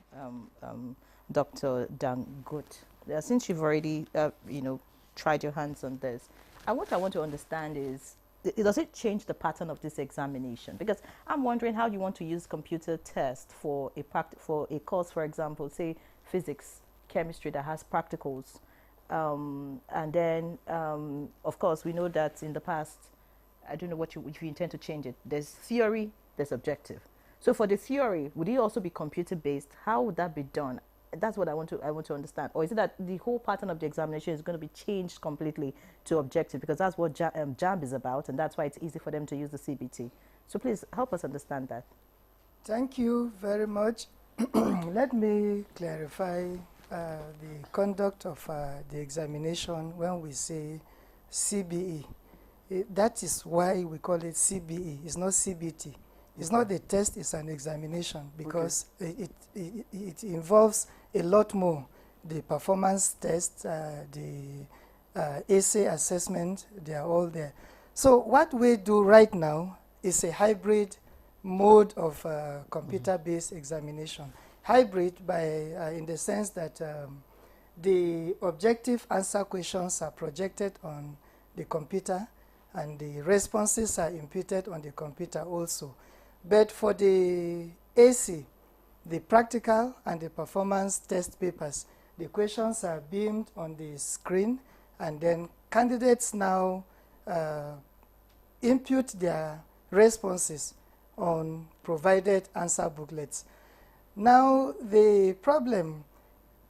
Dr. Dangote, since you've already, tried your hands on this, what I want to understand is, does it change the pattern of this examination? Because I'm wondering how you want to use computer test for a course, for example, say physics, chemistry that has practicals, and then, of course, we know that in the past, I don't know if you intend to change it. There's theory, there's objective. So for the theory, would it also be computer-based? How would that be done? That's what I want to understand. Or is it that the whole pattern of the examination is going to be changed completely to objective, because that's what JAM is about, and that's why it's easy for them to use the CBT. So please help us understand that. Thank you very much. Let me clarify the conduct of the examination when we say CBE. That is why we call it CBE. It's not CBT. It's not a test, it's an examination, because it involves a lot more. The performance test, the essay assessment, they are all there. So what we do right now is a hybrid mode of computer-based examination. Hybrid in the sense that the objective answer questions are projected on the computer and the responses are imputed on the computer also. But for the AC, the practical and the performance test papers, the questions are beamed on the screen and then candidates now input their responses on provided answer booklets. Now, the problem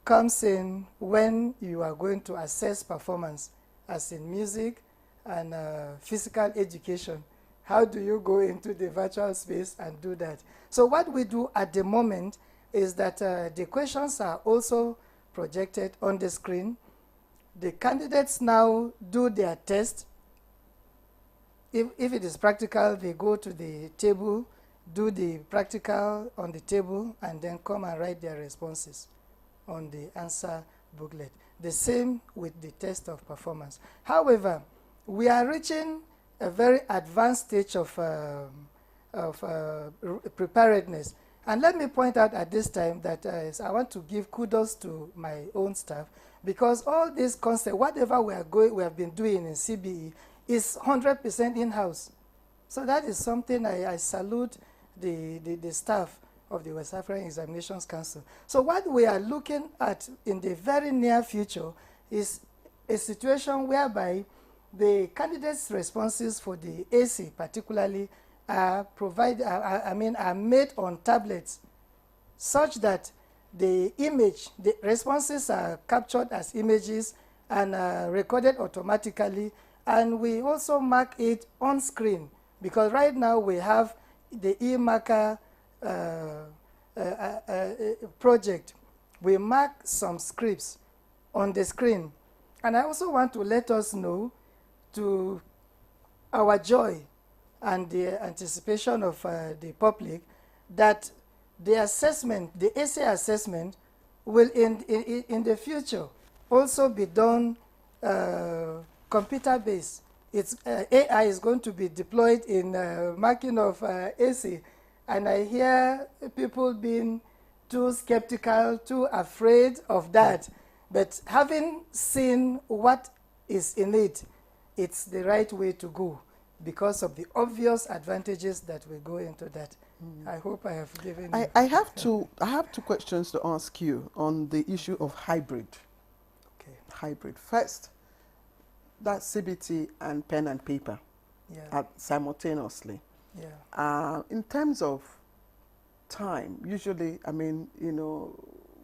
comes in when you are going to assess performance, as in music and physical education. How do you go into the virtual space and do that? So what we do at the moment is that the questions are also projected on the screen. The candidates now do their test. If it is practical, they go to the table, do the practical on the table, and then come and write their responses on the answer booklet. The same with the test of performance. However, we are reaching a very advanced stage of preparedness. And let me point out at this time that I want to give kudos to my own staff, because all this concept, whatever we have been doing in CBE, is 100% in-house. So that is something I salute the staff of the West African Examinations Council. So what we are looking at in the very near future is a situation whereby the candidates' responses for the AC particularly are made on tablets, such that the responses are captured as images and recorded automatically, and we also mark it on screen, because right now we have the e-marker project. We mark some scripts on the screen. And I also want to let us know, to our joy and the anticipation of the public, that the assessment, the essay assessment, will in the future also be done computer-based. AI is going to be deployed in marking of essay, and I hear people being too skeptical, too afraid of that. But having seen what is in it, it's the right way to go because of the obvious advantages that will go into that. I hope I have given you. I have two questions to ask you on the issue of hybrid. Okay. Hybrid. First, that's CBT and pen and paper simultaneously. Yeah. In terms of time, usually,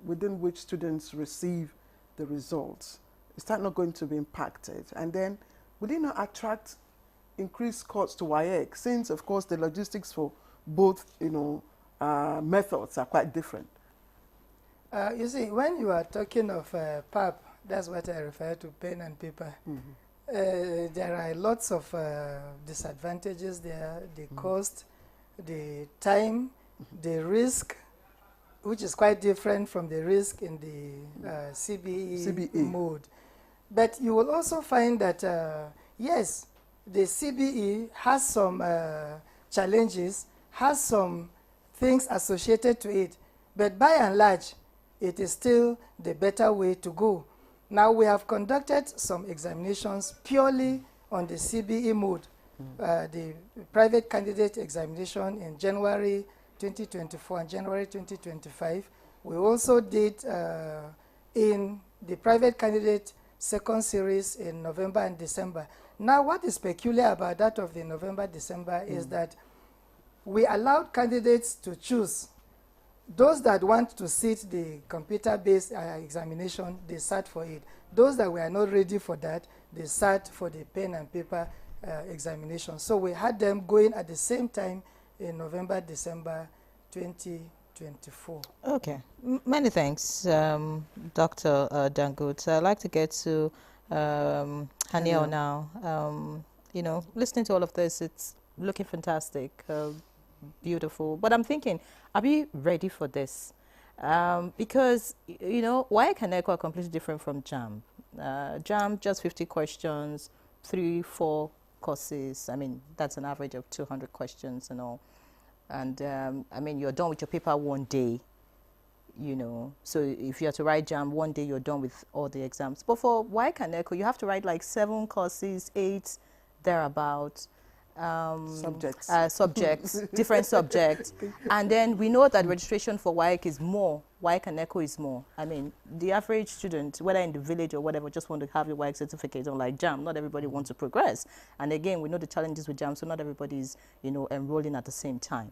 within which students receive the results, is that not going to be impacted? And then, would it not attract increased costs to WAEC, since, of course, the logistics for both, methods are quite different? You see, when you are talking of PAP, that's what I refer to, pen and paper. Mm-hmm. There are lots of disadvantages there, the cost, the time, the risk, which is quite different from the risk in the CBE mode. But you will also find that, yes, the CBE has some challenges, has some things associated to it, but by and large, it is still the better way to go. Now, we have conducted some examinations purely on the CBE mode, the private candidate examination in January 2024 and January 2025. We also did in the private candidate second series in November and December. Now, what is peculiar about that of the November-December is that we allowed candidates to choose. Those that want to sit the computer-based examination, they sat for it. Those that were not ready for that, they sat for the pen and paper examination. So we had them going at the same time in November, December 2024. Okay. Many thanks, Dr. Dangote. I'd like to get to Haniel now. Listening to all of this, it's looking fantastic, beautiful. But I'm thinking, are we ready for this? Because, WAEC and ECO are completely different from JAMB. JAMB, just 50 questions, 3-4 courses. That's an average of 200 questions and all. And, you're done with your paper one day, So if you have to write JAMB one day, you're done with all the exams. But for WAEC and ECO, you have to write like 7 courses, 8, thereabouts. Subjects, different subjects. And then we know that registration for WAEC is more WAEC and NECO is more. I mean, the average student, whether in the village or whatever, just want to have your WAEC certificate, unlike JAM. Not everybody wants to progress. And again, we know the challenges with JAM, so not everybody is, you know, enrolling at the same time.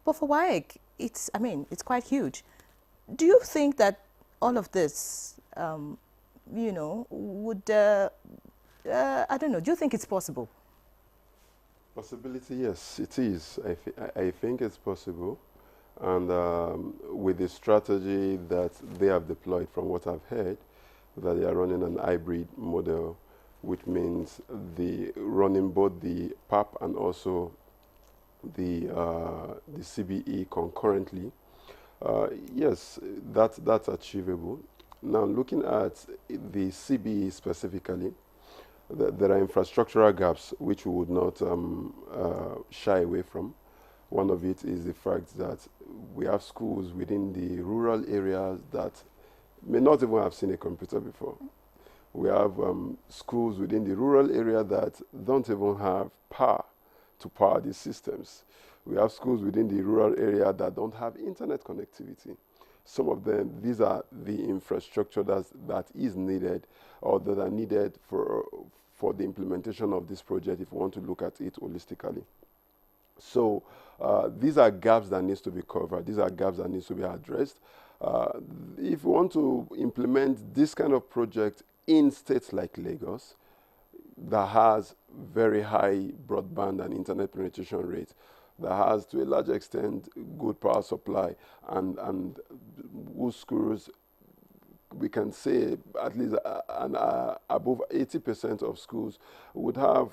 But for WAEC, it's quite huge. Do you think that all of this, you know, would, I don't know, do you think it's possible? Possibility, yes, it is. I think it's possible. And with the strategy that they have deployed, from what I've heard, that they are running an hybrid model, which means running both the PAP and also the CBE concurrently. Yes, that's achievable. Now, looking at the CBE specifically, there are infrastructural gaps which we would not shy away from. One of it is the fact that we have schools within the rural areas that may not even have seen a computer before. We have schools within the rural area that don't even have power to power these systems. We have schools within the rural area that don't have internet connectivity. Some of them, these are the infrastructure that is needed, or that are needed for the implementation of this project, if we want to look at it holistically. So these are gaps that needs to be covered. These are gaps that needs to be addressed. If we want to implement this kind of project in states like Lagos, that has very high broadband and internet penetration rate, that has to a large extent good power supply, and whose schools, we can say at least above 80% of schools would have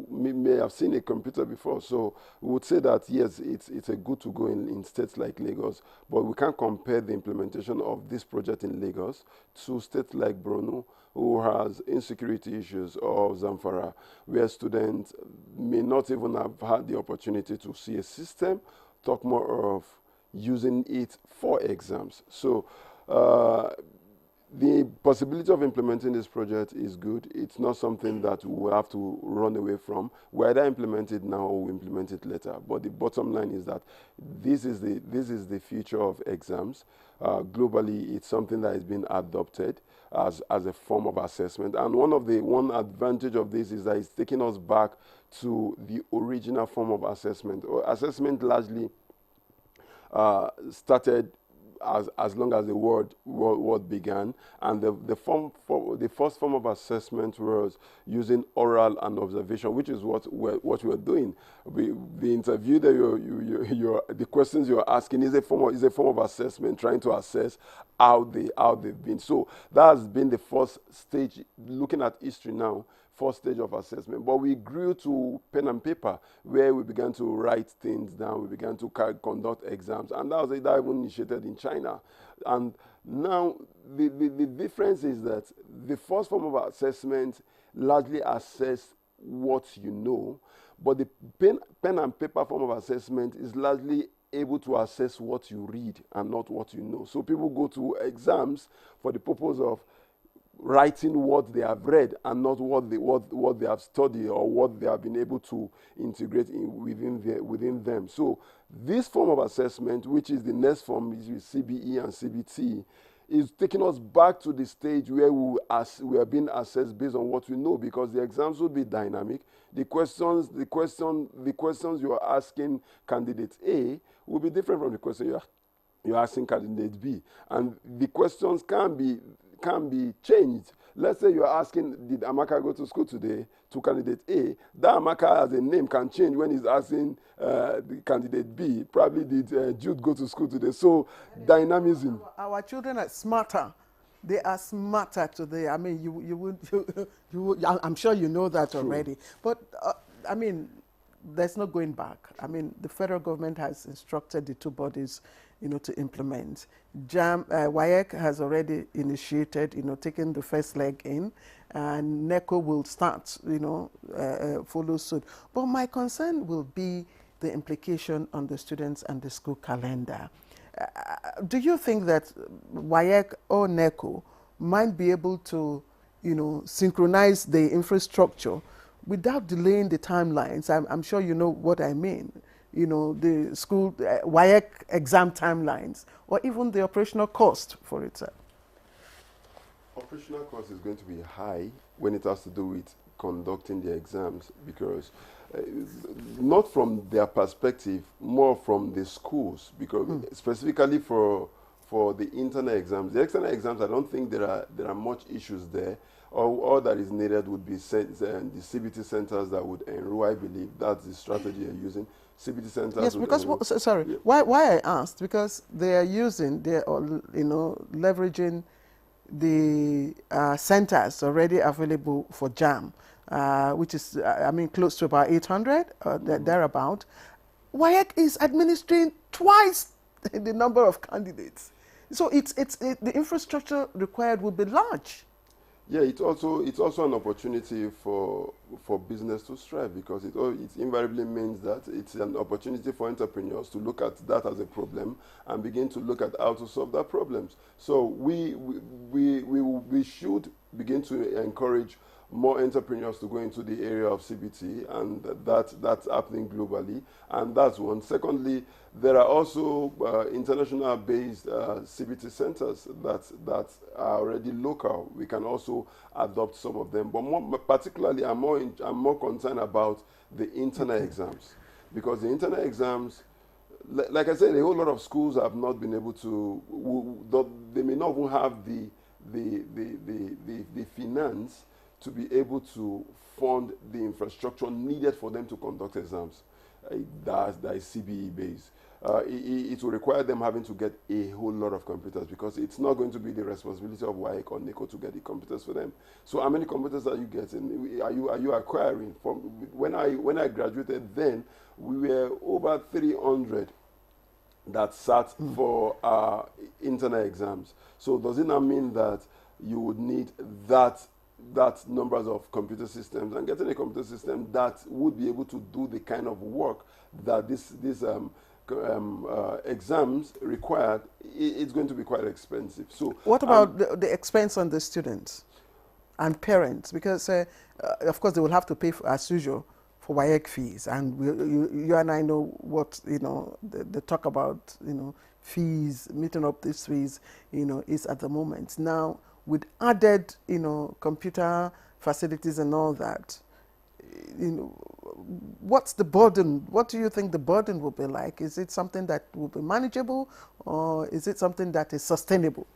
may have seen a computer before. So we would say that yes, it's a good to go in states like Lagos, but we can't compare the implementation of this project in Lagos to states like Borno, who has insecurity issues, or Zamfara, where students may not even have had the opportunity to see a system, talk more of using it for exams. So the possibility of implementing this project is good. It's not something that we will have to run away from. We either implement it now or we implement it later. But the bottom line is that this is the future of exams. Globally, it's something that is being adopted as a form of assessment. And one advantage of this is that it's taking us back to the original form of assessment. Assessment largely started as long as the world began, and the first form of assessment was using oral and observation, which is what we're doing. The interview that the questions you're asking is a form of assessment, trying to assess how they've been. So that has been the first stage. Looking at history now, first stage of assessment. But we grew to pen and paper, where we began to write things down. We began to conduct exams, and that even initiated in China. And now the difference is that the first form of assessment largely assess what you know, but the pen and paper form of assessment is largely able to assess what you read and not what you know. So people go to exams for the purpose of writing what they have read and not what they have studied or what they have been able to integrate within them. So this form of assessment, which is the next form, is with CBE and CBT, is taking us back to the stage where we are being assessed based on what we know, because the exams will be dynamic. The questions you are asking candidate A will be different from the question you're asking candidate B, and the questions can be changed. Let's say you're asking, did Amaka go to school today, to candidate A. That Amaka as a name can change when he's asking the candidate B. Probably did Jude go to school today. So dynamism. Our children are smarter. They are smarter today. I mean, I'm sure you know that already. But I mean, there's no going back. I mean, the federal government has instructed the two bodies, to implement. WAEC has already initiated, taking the first leg in, and NECO will start, follow suit. But my concern will be the implication on the students and the school calendar. Do you think that WAEC or NECO might be able to, synchronize the infrastructure without delaying the timelines? I'm sure you know what I mean. you know, the school WAEC exam timelines, or even the operational cost for itself? Operational cost is going to be high when it has to do with conducting the exams, because not from their perspective, more from the schools, because specifically for the internal exams. The external exams, I don't think there are much issues there. All that is needed would be the CBT centers that would enroll. I believe that's the strategy you're using. CBT centers. Yes, because sorry, yeah. Why I asked, because they are leveraging the centers already available for JAM, which is close to about 800 thereabout. WAEC is administering twice the number of candidates, so the infrastructure required will be large. Yeah, it's also an opportunity for business to strive, because it invariably means that it's an opportunity for entrepreneurs to look at that as a problem and begin to look at how to solve that problems. So we should begin to encourage more entrepreneurs to go into the area of CBT, and that's happening globally, and that's one. Secondly, there are also international-based CBT centers that are already local. We can also adopt some of them, but particularly I'm more concerned about the internal exams, because the internal exams, like I said, a whole lot of schools have not been able to. They may not even have the finance to be able to fund the infrastructure needed for them to conduct exams. That is CBE based. It will require them having to get a whole lot of computers, because it's not going to be the responsibility of WAEC or NICO to get the computers for them. So how many computers are you getting? Are you acquiring? From when I graduated, then we were over 300 that sat for internal exams. So does it not mean that you would need that numbers of computer systems, and getting a computer system that would be able to do the kind of work that these exams required, it's going to be quite expensive. So what about the expense on the students and parents? Because of course they will have to pay as usual for WAEC fees, and you and I know what the talk about fees, meeting up these fees is at the moment. Now, with added, computer facilities and all that, what's the burden? What do you think the burden will be like? Is it something that will be manageable, or is it something that is sustainable?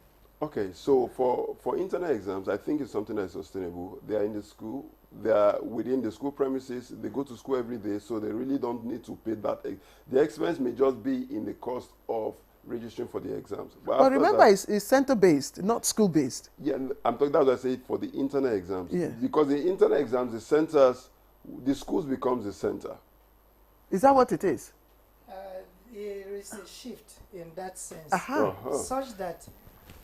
Okay, so for internal exams, I think it's something that is sustainable. They are in the school, they are within the school premises, they go to school every day, so they really don't need to pay that. The expense may just be in the cost of registering for the exams. But remember, it's center-based, not school-based. Yeah, I'm talking, that's what I say, for the internal exams. Yeah. Because the internal exams, the centers, the schools becomes the center. Is that what it is? There is a shift in that sense, such that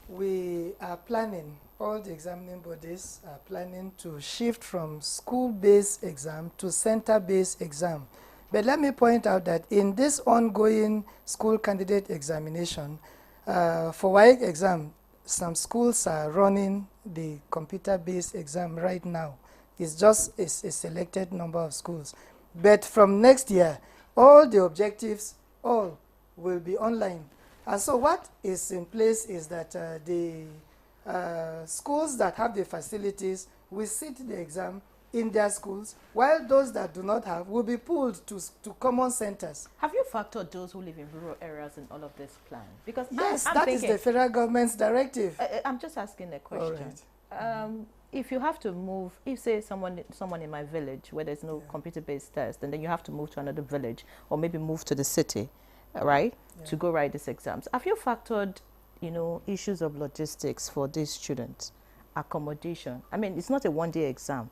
we are planning, all the examining bodies are planning to shift from school-based exam to center-based exam. But let me point out that in this ongoing school candidate examination, for WAEC exam, some schools are running the computer-based exam right now. It's just a selected number of schools. But from next year, all the objectives, all will be online. And so what is in place is that the schools that have the facilities will sit the exam in their schools, while those that do not have will be pulled to common centers. Have you factored those who live in rural areas in all of this plan? Because yes, I'm that thinking, is the federal government's directive. I'm just asking a question. Right. If you have to move, if say someone in my village where there's no computer-based test, and then you have to move to another village or maybe move to the city, right, to go write these exams. Have you factored, issues of logistics for these students, accommodation? I mean, it's not a one-day exam.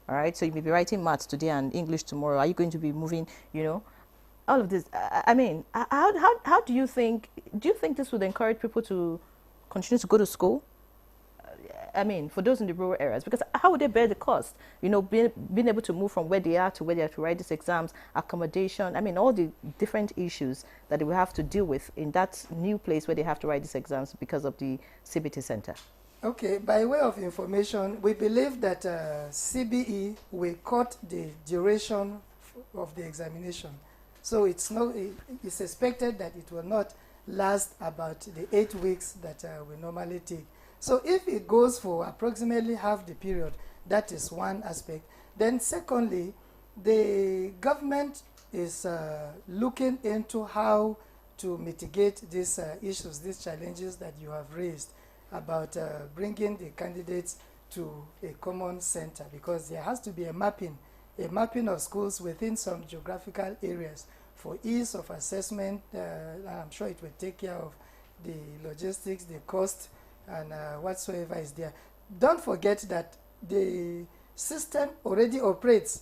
All right, so you may be writing maths today and English tomorrow. Are you going to be moving, all of this? I mean, how do you think this would encourage people to continue to go to school? I mean, for those in the rural areas, because how would they bear the cost? Being able to move from where they are to where they have to write these exams, accommodation, I mean, all the different issues that they will have to deal with in that new place where they have to write these exams because of the CBT center. Okay, by way of information, we believe that CBE will cut the duration of the examination. So it's expected that it will not last about the 8 weeks that we normally take. So if it goes for approximately half the period, that is one aspect. Then secondly, the government is looking into how to mitigate these issues, these challenges that you have raised about bringing the candidates to a common center, because there has to be a mapping of schools within some geographical areas for ease of assessment. I'm sure it will take care of the logistics, the cost, and whatsoever is there. Don't forget that the system already operates,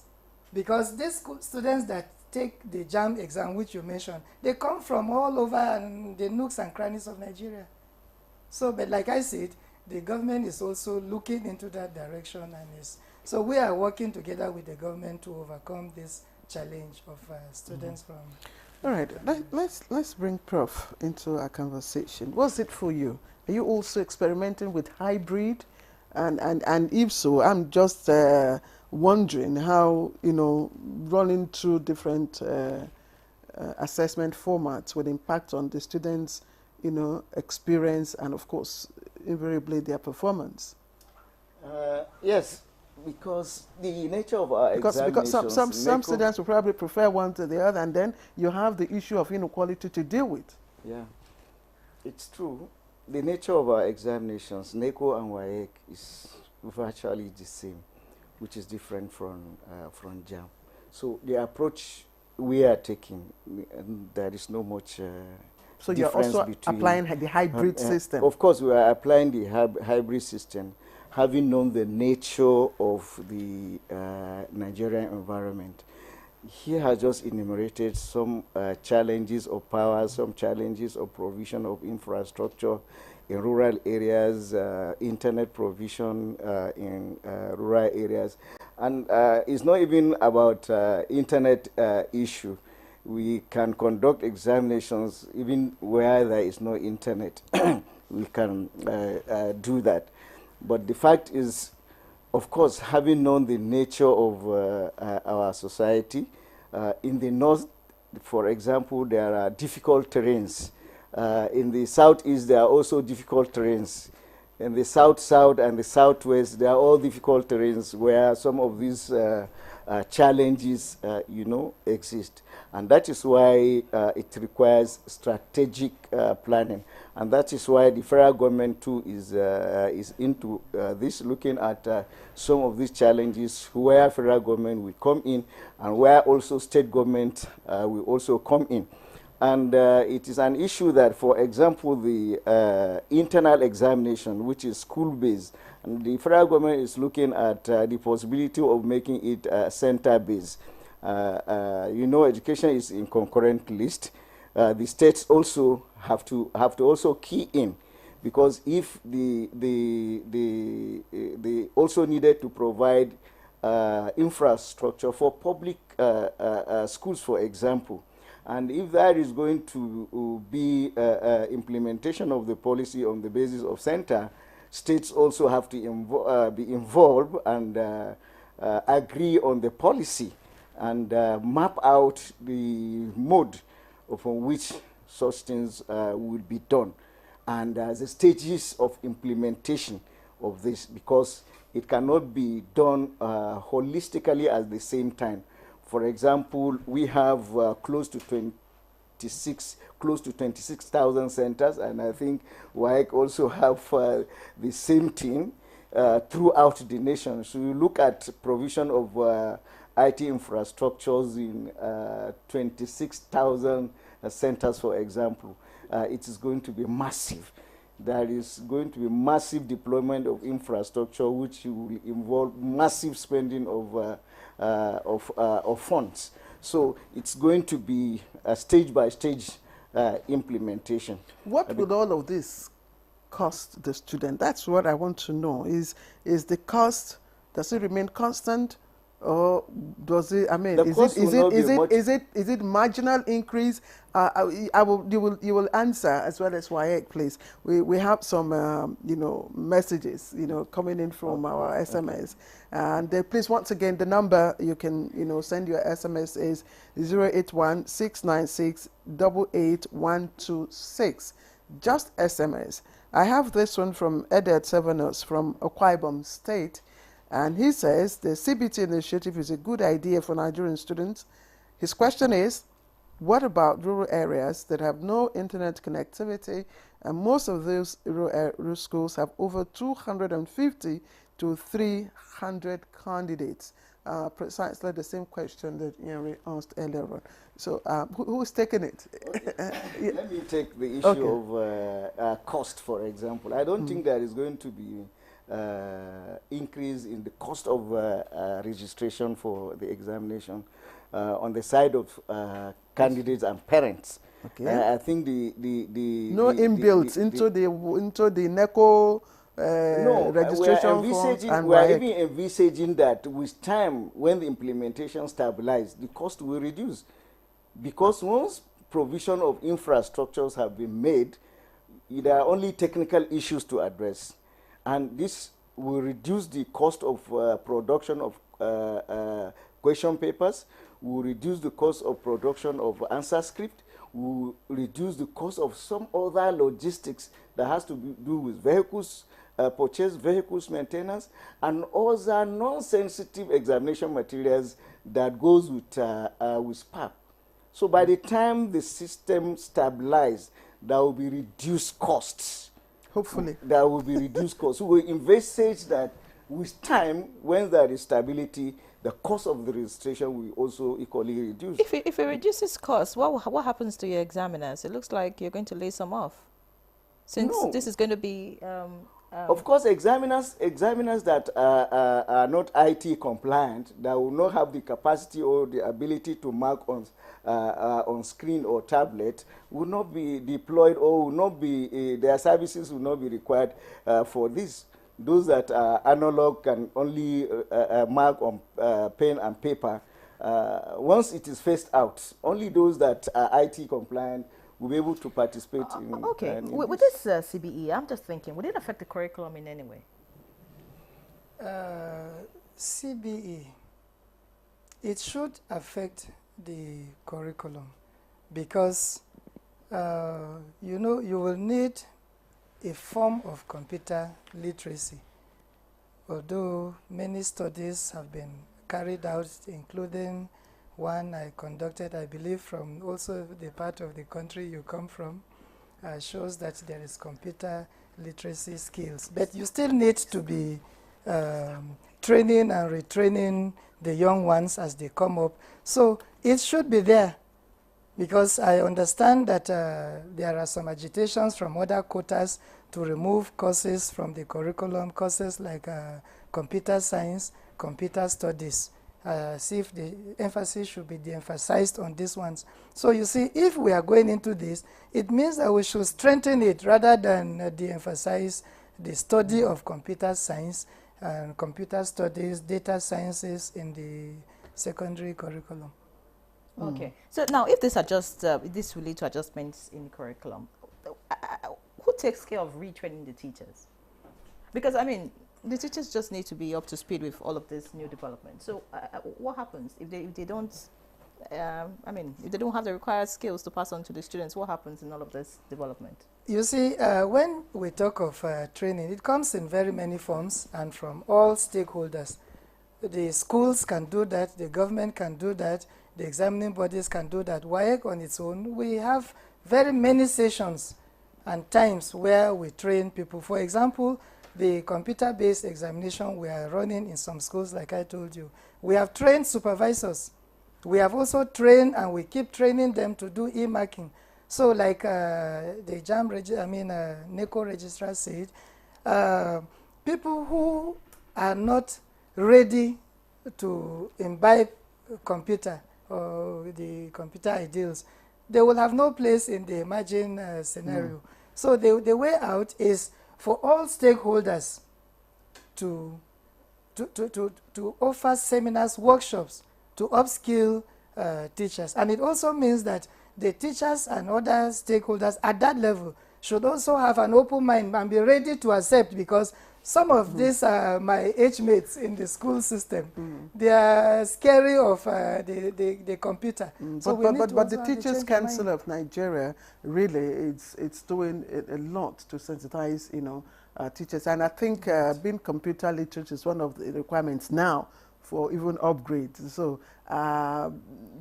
because these students that take the JAMB exam, which you mentioned, they come from all over the nooks and crannies of Nigeria. So, but like I said, the government is also looking into that direction, and so we are working together with the government to overcome this challenge of students from. All right, let's bring Prof into our conversation. What's it for you? Are you also experimenting with hybrid? And if so, I'm just wondering how, running through different assessment formats would impact on the students' experience and, of course, invariably their performance. Yes, because the nature of our examinations... Because some students will probably prefer one to the other, and then you have the issue of inequality to deal with. Yeah, it's true. The nature of our examinations, NECO and WAEC, is virtually the same, which is different from JAM. So the approach we are taking, there is no much so you're also applying the hybrid system? Of course, we are applying the hybrid system, having known the nature of the Nigerian environment. He has just enumerated some challenges of power, some challenges of provision of infrastructure in rural areas, internet provision in rural areas. And it's not even about internet issue. We can conduct examinations even where there is no internet. We can do that. But the fact is, of course, having known the nature of our society, in the north, for example, there are difficult terrains. In the southeast, there are also difficult terrains. In the south-south and the southwest, there are all difficult terrains where some of these challenges, exist. And that is why it requires strategic planning. And that is why the federal government too is into this, looking at some of these challenges where federal government will come in and where also state government will also come in. And it is an issue that, for example, the internal examination, which is school-based, and the federal government is looking at the possibility of making it center-based. Education is in concurrent list. The states also have to also key in, because if they also needed to provide infrastructure for public schools, for example. And if there is going to be implementation of the policy on the basis of center, states also have to be involved and agree on the policy and map out the mode upon which such things will be done, and the stages of implementation of this, because it cannot be done holistically at the same time. For example, we have close to 26,000 centers, and I think WAEC also have the same thing throughout the nation. So you look at provision of IT infrastructures in 26,000 centers, for example. It is going to be massive. There is going to be massive deployment of infrastructure, which will involve massive spending of funds. So it's going to be a stage-by-stage implementation. What would all of this cost the student? That's what I want to know. Is the cost, does it remain constant, Or does it? I mean, The is cost it will not be much. is it marginal increase? You will answer as well as WAEC, please. We have some messages coming in from our SMS, and please once again the number you can send your SMS is 081-696-88126. Just SMS. I have this one from Edward Sevenos from Akwa Ibom State. And he says the CBT initiative is a good idea for Nigerian students. His question is, what about rural areas that have no internet connectivity? And most of those rural schools have over 250 to 300 candidates. Precisely the same question that Henry asked earlier on. So who's taking it? Let me take the issue of cost, for example. I don't think there is going to be increase in the cost of registration for the examination on the side of candidates and parents. Okay. I think the inbuilt into the NECO registration forms, and we are even envisaging that with time, when the implementation stabilizes, the cost will reduce, because once provision of infrastructures have been made, there are only technical issues to address. And this will reduce the cost of production of question papers, will reduce the cost of production of answer script, will reduce the cost of some other logistics that has to do with vehicles, purchase vehicles maintenance, and other non-sensitive examination materials that goes with SPAP. So by the time the system stabilizes, there will be reduced costs. Hopefully. There will be reduced costs. So we envisage that with time, when there is stability, the cost of the registration will also equally reduce. If it reduces costs, what happens to your examiners? It looks like you're going to lay some off. Since this is going to be... of course, examiners that are not IT compliant, that will not have the capacity or the ability to mark on screen or tablet, will not be deployed, or will not be their services will not be required for this. Those that are analog can only mark on pen and paper. Once it is phased out, only those that are IT compliant will be able to participate in. Okay, with this CBE, I'm just thinking, would it affect the curriculum in any way? CBE, it should affect the curriculum, because you will need a form of computer literacy. Although many studies have been carried out, including one I conducted, I believe, from also the part of the country you come from, shows that there is computer literacy skills. But you still need to be training and retraining the young ones as they come up. So it should be there, because I understand that there are some agitations from other quotas to remove courses from the curriculum, courses like computer science, computer studies. See if the emphasis should be de-emphasized on these ones. So you see, if we are going into this, it means that we should strengthen it rather than de-emphasize the study of computer science and computer studies, data sciences in the secondary curriculum. Okay. So now, if these are just this will lead to adjustments in curriculum, who takes care of retraining the teachers? Because I mean, the teachers just need to be up to speed with all of this new development. So what happens if they don't? I mean, if they don't have the required skills to pass on to the students, what happens in all of this development? You see, when we talk of training, it comes in very many forms and from all stakeholders. The schools can do that, the government can do that, the examining bodies can do that. WAEC on its own, we have very many sessions and times where we train people. For example, the computer-based examination we are running in some schools, like I told you, we have trained supervisors. We have also trained, and we keep training them to do e-marking. So like the JAM, NECO registrar said, people who are not ready to imbibe computer or the computer ideals, they will have no place in the emerging scenario. So the way out is for all stakeholders to to offer seminars, workshops to upskill teachers. And it also means that the teachers and other stakeholders at that level should also have an open mind and be ready to accept, because some of these are my age mates in the school system. They are scary of the computer. So but the Teachers Council of Nigeria, really, it's doing a lot to sensitize, teachers. And I think being computer literate is one of the requirements now for even upgrades. So,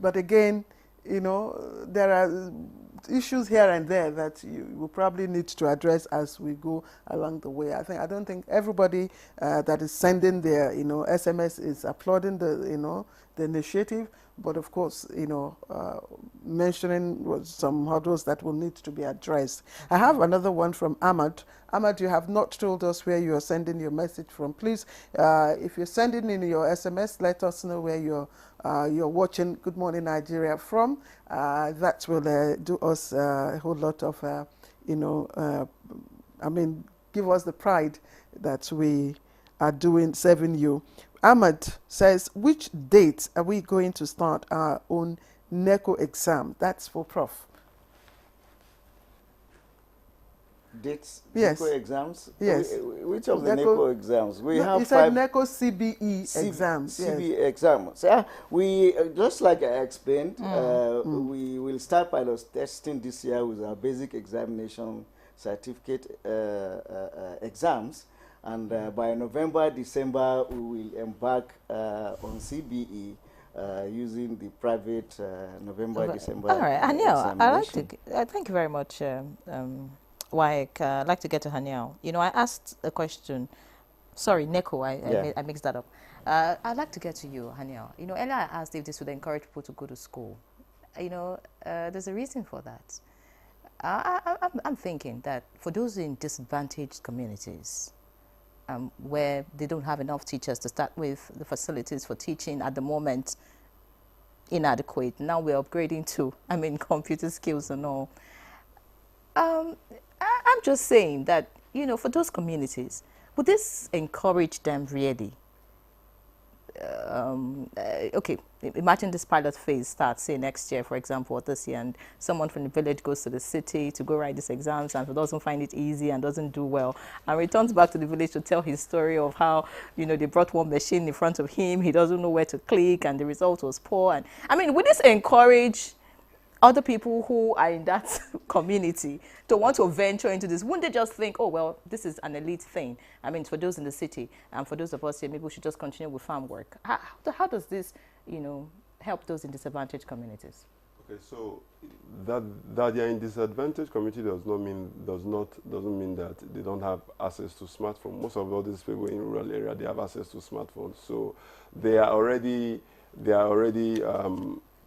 but again, there are issues here and there that you will probably need to address as we go along the way. I don't think everybody that is sending their SMS is applauding the initiative, but of course mentioning some hurdles that will need to be addressed. I have another one from Ahmad. Ahmad, you have not told us where you are sending your message from. Please, if you're sending in your SMS, let us know where you're watching Good Morning Nigeria from. That will do us a whole lot of, give us the pride that we are serving you. Ahmad says, which date are we going to start our own NECO exam? That's for Prof. Dates? Yes. NECO exams? Yes. Which of the NECO exams? We have he said NECO CBE exams. CBE exams. We, just like I explained, we will start pilot testing this year with our basic examination certificate exams. And by November, December, we will embark on CBE using the private November, December. All right, Haniel, thank you very much, Waik. I'd like to get to Haniel. I asked a question. Sorry, NECO, I mixed that up. I'd like to get to you, Haniel. Earlier I asked if this would encourage people to go to school. There's a reason for that. I'm thinking that for those in disadvantaged communities, where they don't have enough teachers to start with, the facilities for teaching at the moment inadequate. Now we're upgrading to, computer skills and all. I'm just saying that, for those communities, would this encourage them really? Okay, imagine this pilot phase starts, say, next year, for example, or this year, and someone from the village goes to the city to go write these exams and doesn't find it easy and doesn't do well, and returns back to the village to tell his story of how, they brought one machine in front of him, he doesn't know where to click, and the result was poor. And would this encourage other people who are in that community to want to venture into this? Wouldn't they just think, oh, well, this is an elite thing? For those in the city and for those of us here, maybe we should just continue with farm work. How does this, help those in disadvantaged communities? Okay, so that they're in disadvantaged community doesn't mean that they don't have access to smartphones. Most of all these people in rural area, they have access to smartphones. So they are already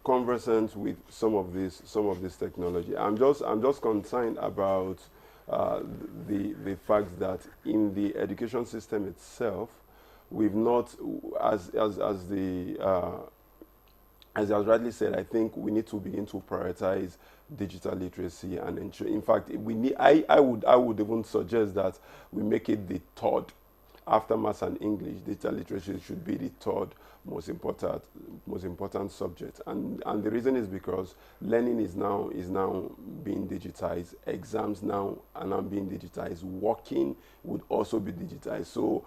conversant with some of this technology. I'm just concerned about the fact that in the education system itself, we've not, as I was rightly said, I think we need to begin to prioritize digital literacy and ensure. In fact, we need. I would even suggest that we make it the third. After maths and English, digital literacy should be the third most important subject, and the reason is because learning is now being digitized. Exams now are now being digitized. Working would also be digitized. So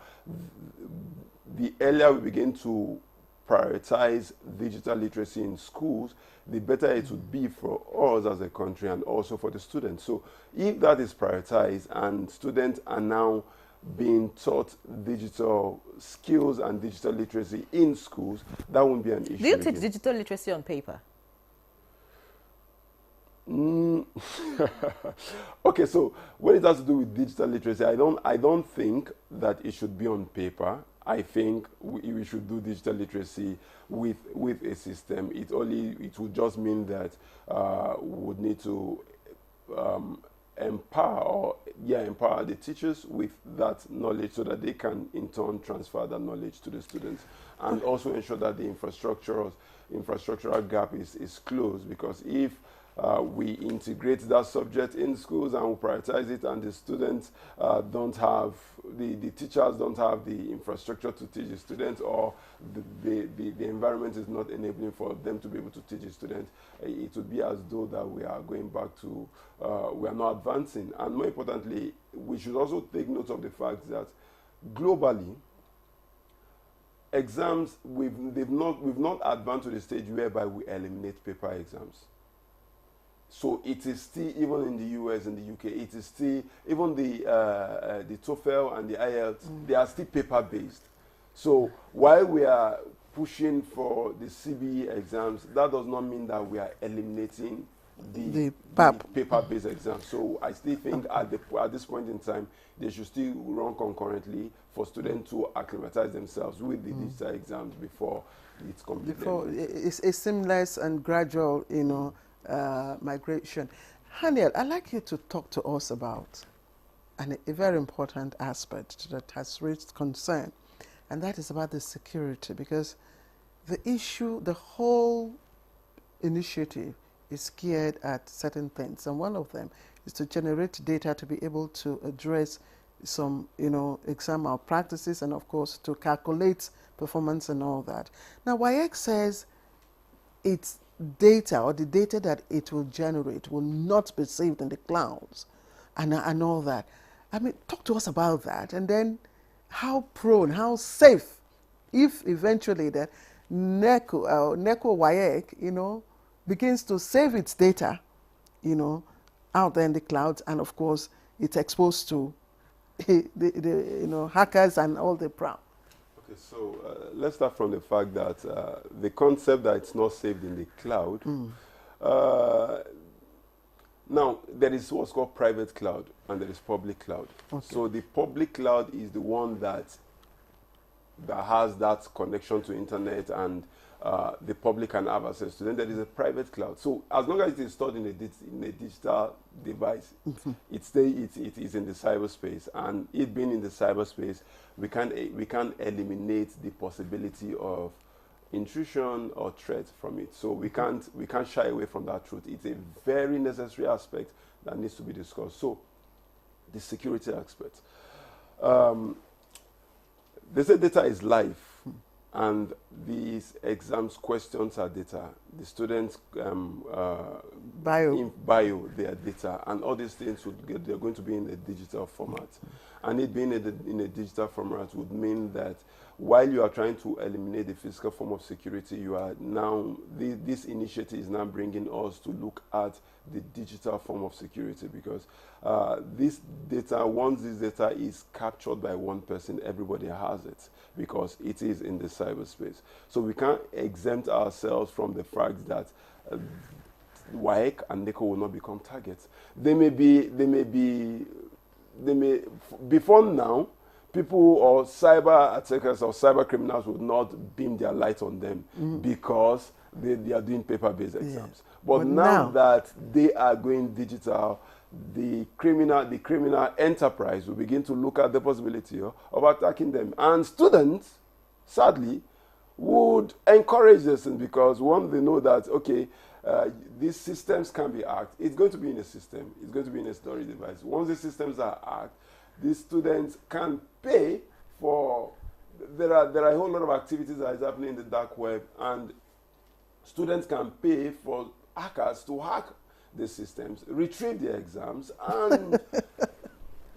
the earlier we begin to prioritize digital literacy in schools, the better it would be for us as a country and also for the students. So if that is prioritized and students are now being taught digital skills and digital literacy in schools, that won't be an issue. Do you teach digital literacy on paper? Okay, so when it has to do with digital literacy, I don't think that it should be on paper. I think we should do digital literacy with a system. It would just mean that we would need to empower the teachers with that knowledge so that they can in turn transfer that knowledge to the students, and also ensure that the infrastructural gap is closed, because if we integrate that subject in schools and we prioritize it, and the students don't have, the teachers don't have the infrastructure to teach the students, or the environment is not enabling for them to be able to teach the students, it would be as though that we are going back to, we are not advancing. And more importantly, we should also take note of the fact that globally, exams, we've not advanced to the stage whereby we eliminate paper exams. So it is still, even in the US and the UK, it is still, even the TOEFL and the IELTS, they are still paper-based. So while we are pushing for the CBE exams, that does not mean that we are eliminating the paper-based exams. So I still think at this point in time, they should still run concurrently for students to acclimatize themselves with the digital exams before it's completed. Before it's a seamless and gradual, you know, migration. Haniel, I'd like you to talk to us about a very important aspect that has raised concern, and that is about the security, because the issue, the whole initiative is geared at certain things, and one of them is to generate data to be able to address some, you know, exam malpractices, and of course to calculate performance and all that. Now, WAEC says its data, or the data that it will generate, will not be saved in the clouds and all that. I mean, talk to us about that, and then how prone, how safe, if eventually that NECO WAEC, you know, begins to save its data, you know, out there in the clouds, and of course it's exposed to the you know, hackers and all the proud. Okay, so let's start from the fact that the concept that it's not saved in the cloud. Now, there is what's called private cloud and there is public cloud. Okay. So the public cloud is the one that has that connection to internet, and the public can have access to. Then there is a private cloud. So as long as it is stored in a digital device, it is in the cyberspace, and it being in the cyberspace, we can't eliminate the possibility of intrusion or threat from it. So we can't shy away from that truth. It's a very necessary aspect that needs to be discussed. So the security aspect. They say data is life. And these exams questions are data. The students bio their data, and all these things they're going to be in a digital format. And it being in a digital format would mean that while you are trying to eliminate the physical form of security, you are now, this initiative is now bringing us to look at the digital form of security, because this data, once this data is captured by one person, everybody has it, because it is in the cyberspace. So we can't exempt ourselves from the fact that WAEC and NECO will not become targets. Before now, people or cyber attackers or cyber criminals would not beam their light on them because they are doing paper-based exams. Yeah. But now that they are going digital, the criminal enterprise will begin to look at the possibility of attacking them. And students, sadly, would encourage this, because one, they know that, okay, these systems can be hacked. It's going to be in a system. It's going to be in a storage device. Once the systems are hacked, these students can pay for, there are a whole lot of activities that is happening in the dark web, and students can pay for hackers to hack the systems, retrieve the exams, and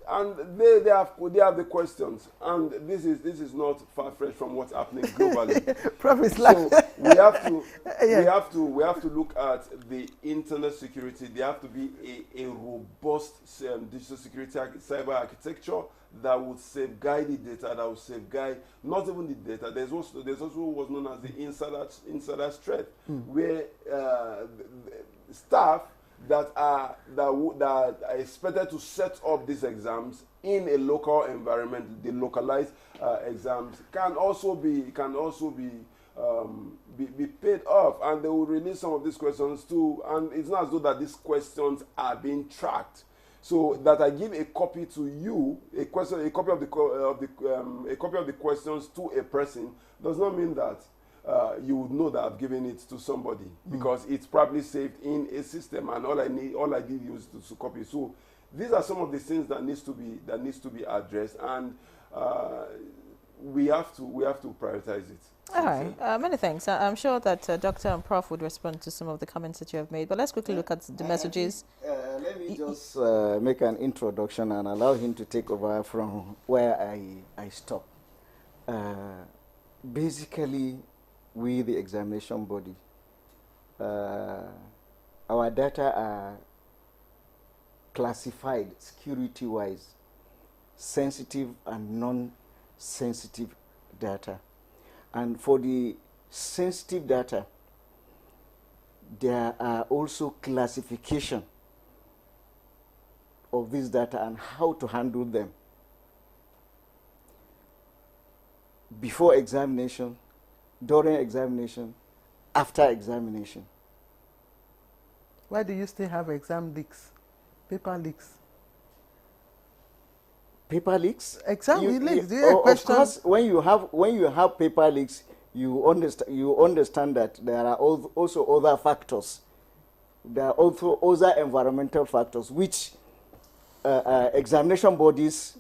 and they have the questions, and this is not far-fetched from what's happening globally. So we have to look at the internet security. There have to be a robust digital security cyber architecture that would safeguard the data, that would safeguard not even the data. There's also what's known as the insider threat, where staff that are expected to set up these exams in a local environment, the localized exams can also be paid off, and they will release some of these questions too. And it's not as though that these questions are being tracked. So that I give a copy to you, a copy of the questions to a person, does not mean that you would know that I've given it to somebody because it's probably saved in a system, and all I did was to copy. So these are some of the things that needs to be addressed, and we have to prioritize it. All right, many thanks. I'm sure that Dr. and Prof would respond to some of the comments that you have made, but let's quickly look at the messages. Let me just make an introduction and allow him to take over from where I stopped. Basically, we, the examination body, our data are classified security-wise, sensitive and non-sensitive data. And for the sensitive data, there are also classification of this data and how to handle them before examination, during examination, after examination. Why do you still have exam leaks, paper leaks? Paper leaks? Exam leaks. Of course, when you have paper leaks, you understand that there are also other factors. There are also other environmental factors which examination bodies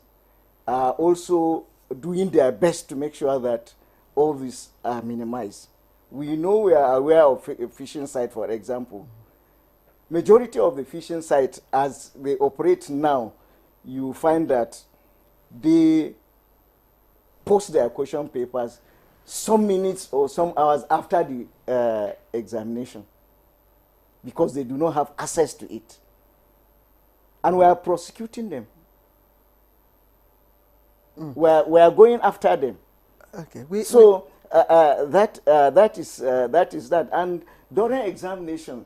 are also doing their best to make sure that all these are minimized. We know we are aware of phishing site, for example. Majority of the phishing sites, as they operate now, you find that they post their question papers some minutes or some hours after the examination because they do not have access to it. And we are prosecuting them. We are going after them. Okay. That is that. And during examination,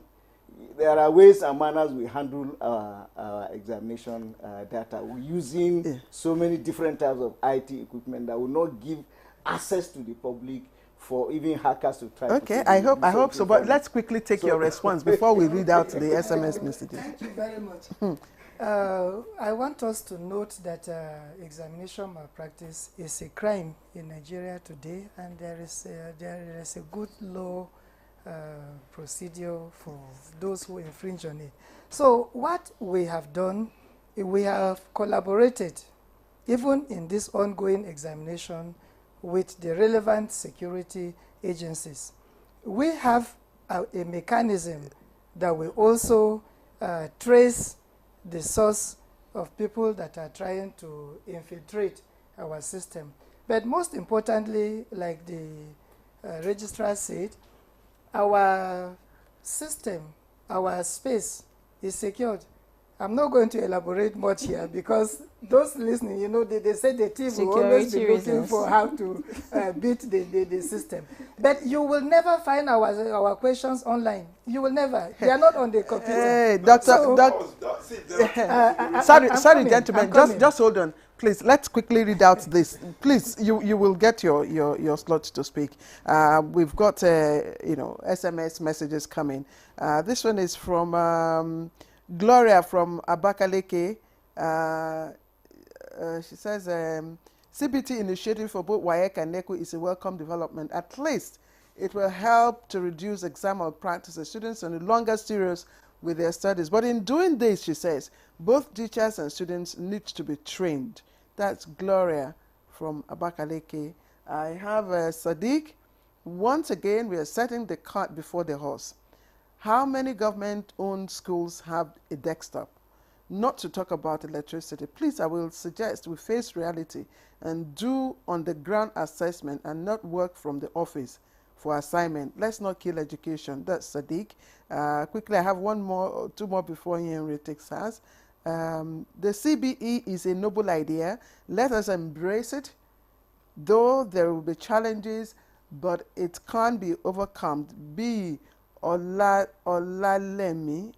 there are ways and manners we handle our examination data. We're using so many different types of IT equipment that will not give access to the public for even hackers to try. Okay, I hope so. But let's quickly take your response before we read out the SMS messages. Thank you very much. I want us to note that examination malpractice is a crime in Nigeria today, and there is a good law procedure for those who infringe on it. So what we have done, we have collaborated, even in this ongoing examination, with the relevant security agencies. We have a mechanism that will also trace the source of people that are trying to infiltrate our system. But most importantly, like the registrar said, our system, our space is secured. I'm not going to elaborate much here because those listening, you know, they say the thief will always be looking for how to beat the system. But you will never find our questions online. You will never. They are not on the computer. Hey, sorry, gentlemen. Just hold on, please. Let's quickly read out this. Please, you will get your slot to speak. We've got SMS messages coming. This one is from Gloria from Abakaleke. She says, CBT initiative for both WAEC and NECO is a welcome development. At least it will help to reduce exam malpractice. The students are no longer serious with their studies. But in doing this, she says, both teachers and students need to be trained. That's Gloria from Abakaleke. I have Sadiq. Once again, we are setting the cart before the horse. How many government-owned schools have a desktop? Not to talk about electricity. Please, I will suggest we face reality and do on-the-ground assessment and not work from the office for assignment. Let's not kill education. That's Sadiq. Quickly, I have two more before Henry takes us. The CBE is a noble idea. Let us embrace it. Though there will be challenges, but it can't be overcome. Olalemi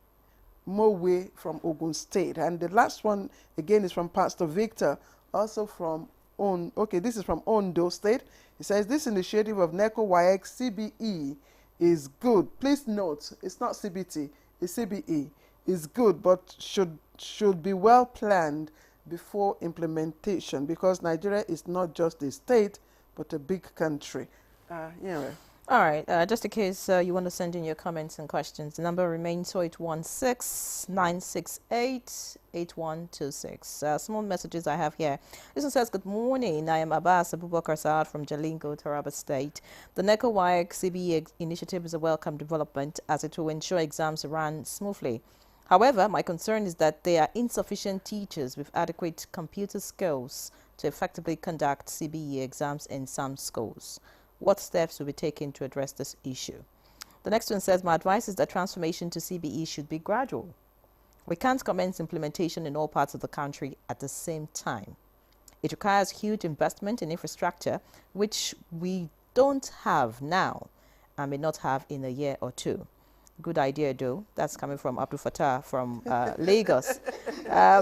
Mowe from Ogun State. And the last one, again, is from Pastor Victor, also from this is from Ondo State. He says, this initiative of NECO WAEC CBE is good. Please note, it's not CBT, it's CBE. It's good, but should be well planned before implementation, because Nigeria is not just a state, but a big country. All right, just in case you want to send in your comments and questions, the number remains 0816-968-8126. Small messages I have here. This one says, good morning. I am Abbas Abubakar Saad from Jalingo, Taraba State. The NECO-WAEC CBE initiative is a welcome development as it will ensure exams run smoothly. However, my concern is that there are insufficient teachers with adequate computer skills to effectively conduct CBE exams in some schools. What steps will be taken to address this issue? The next one says, my advice is that transformation to CBE should be gradual. We can't commence implementation in all parts of the country at the same time. It requires huge investment in infrastructure, which we don't have now and may not have in a year or two. Good idea, though. That's coming from Abdul Fattah from Lagos.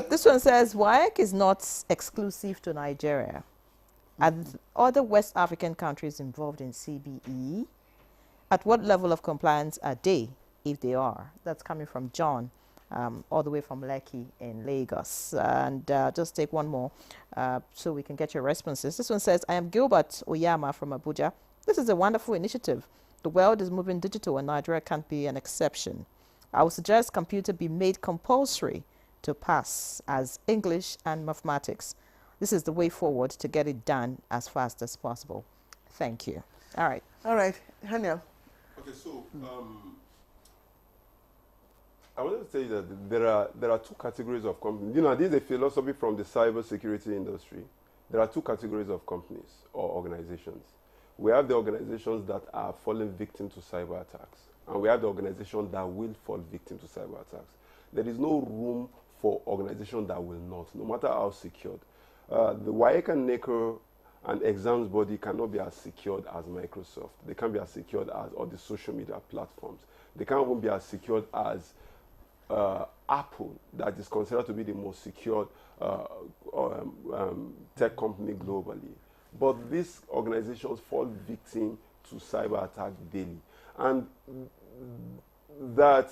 This one says, WAEC is not exclusive to Nigeria. Are other West African countries involved in CBE? At what level of compliance are they, if they are? That's coming from John, all the way from Lekki in Lagos. And just take one more so we can get your responses. This one says, I am Gilbert Oyama from Abuja. This is a wonderful initiative. The world is moving digital and Nigeria can't be an exception. I would suggest computer be made compulsory to pass as English and mathematics. This is the way forward to get it done as fast as possible. Thank you. All right. All right. Haniel. Okay, so I wanted to say that there are two categories of companies. You know, this is a philosophy from the cybersecurity industry. There are two categories of companies or organizations. We have the organizations that are falling victim to cyber attacks, and we have the organizations that will fall victim to cyber attacks. There is no room for organizations that will not, no matter how secured. The WAEC and NECO and exams body cannot be as secured as Microsoft. They can't be as secured as all the social media platforms. They can't even be as secured as Apple, that is considered to be the most secured tech company globally. But these organizations fall victim to cyber attack daily. And that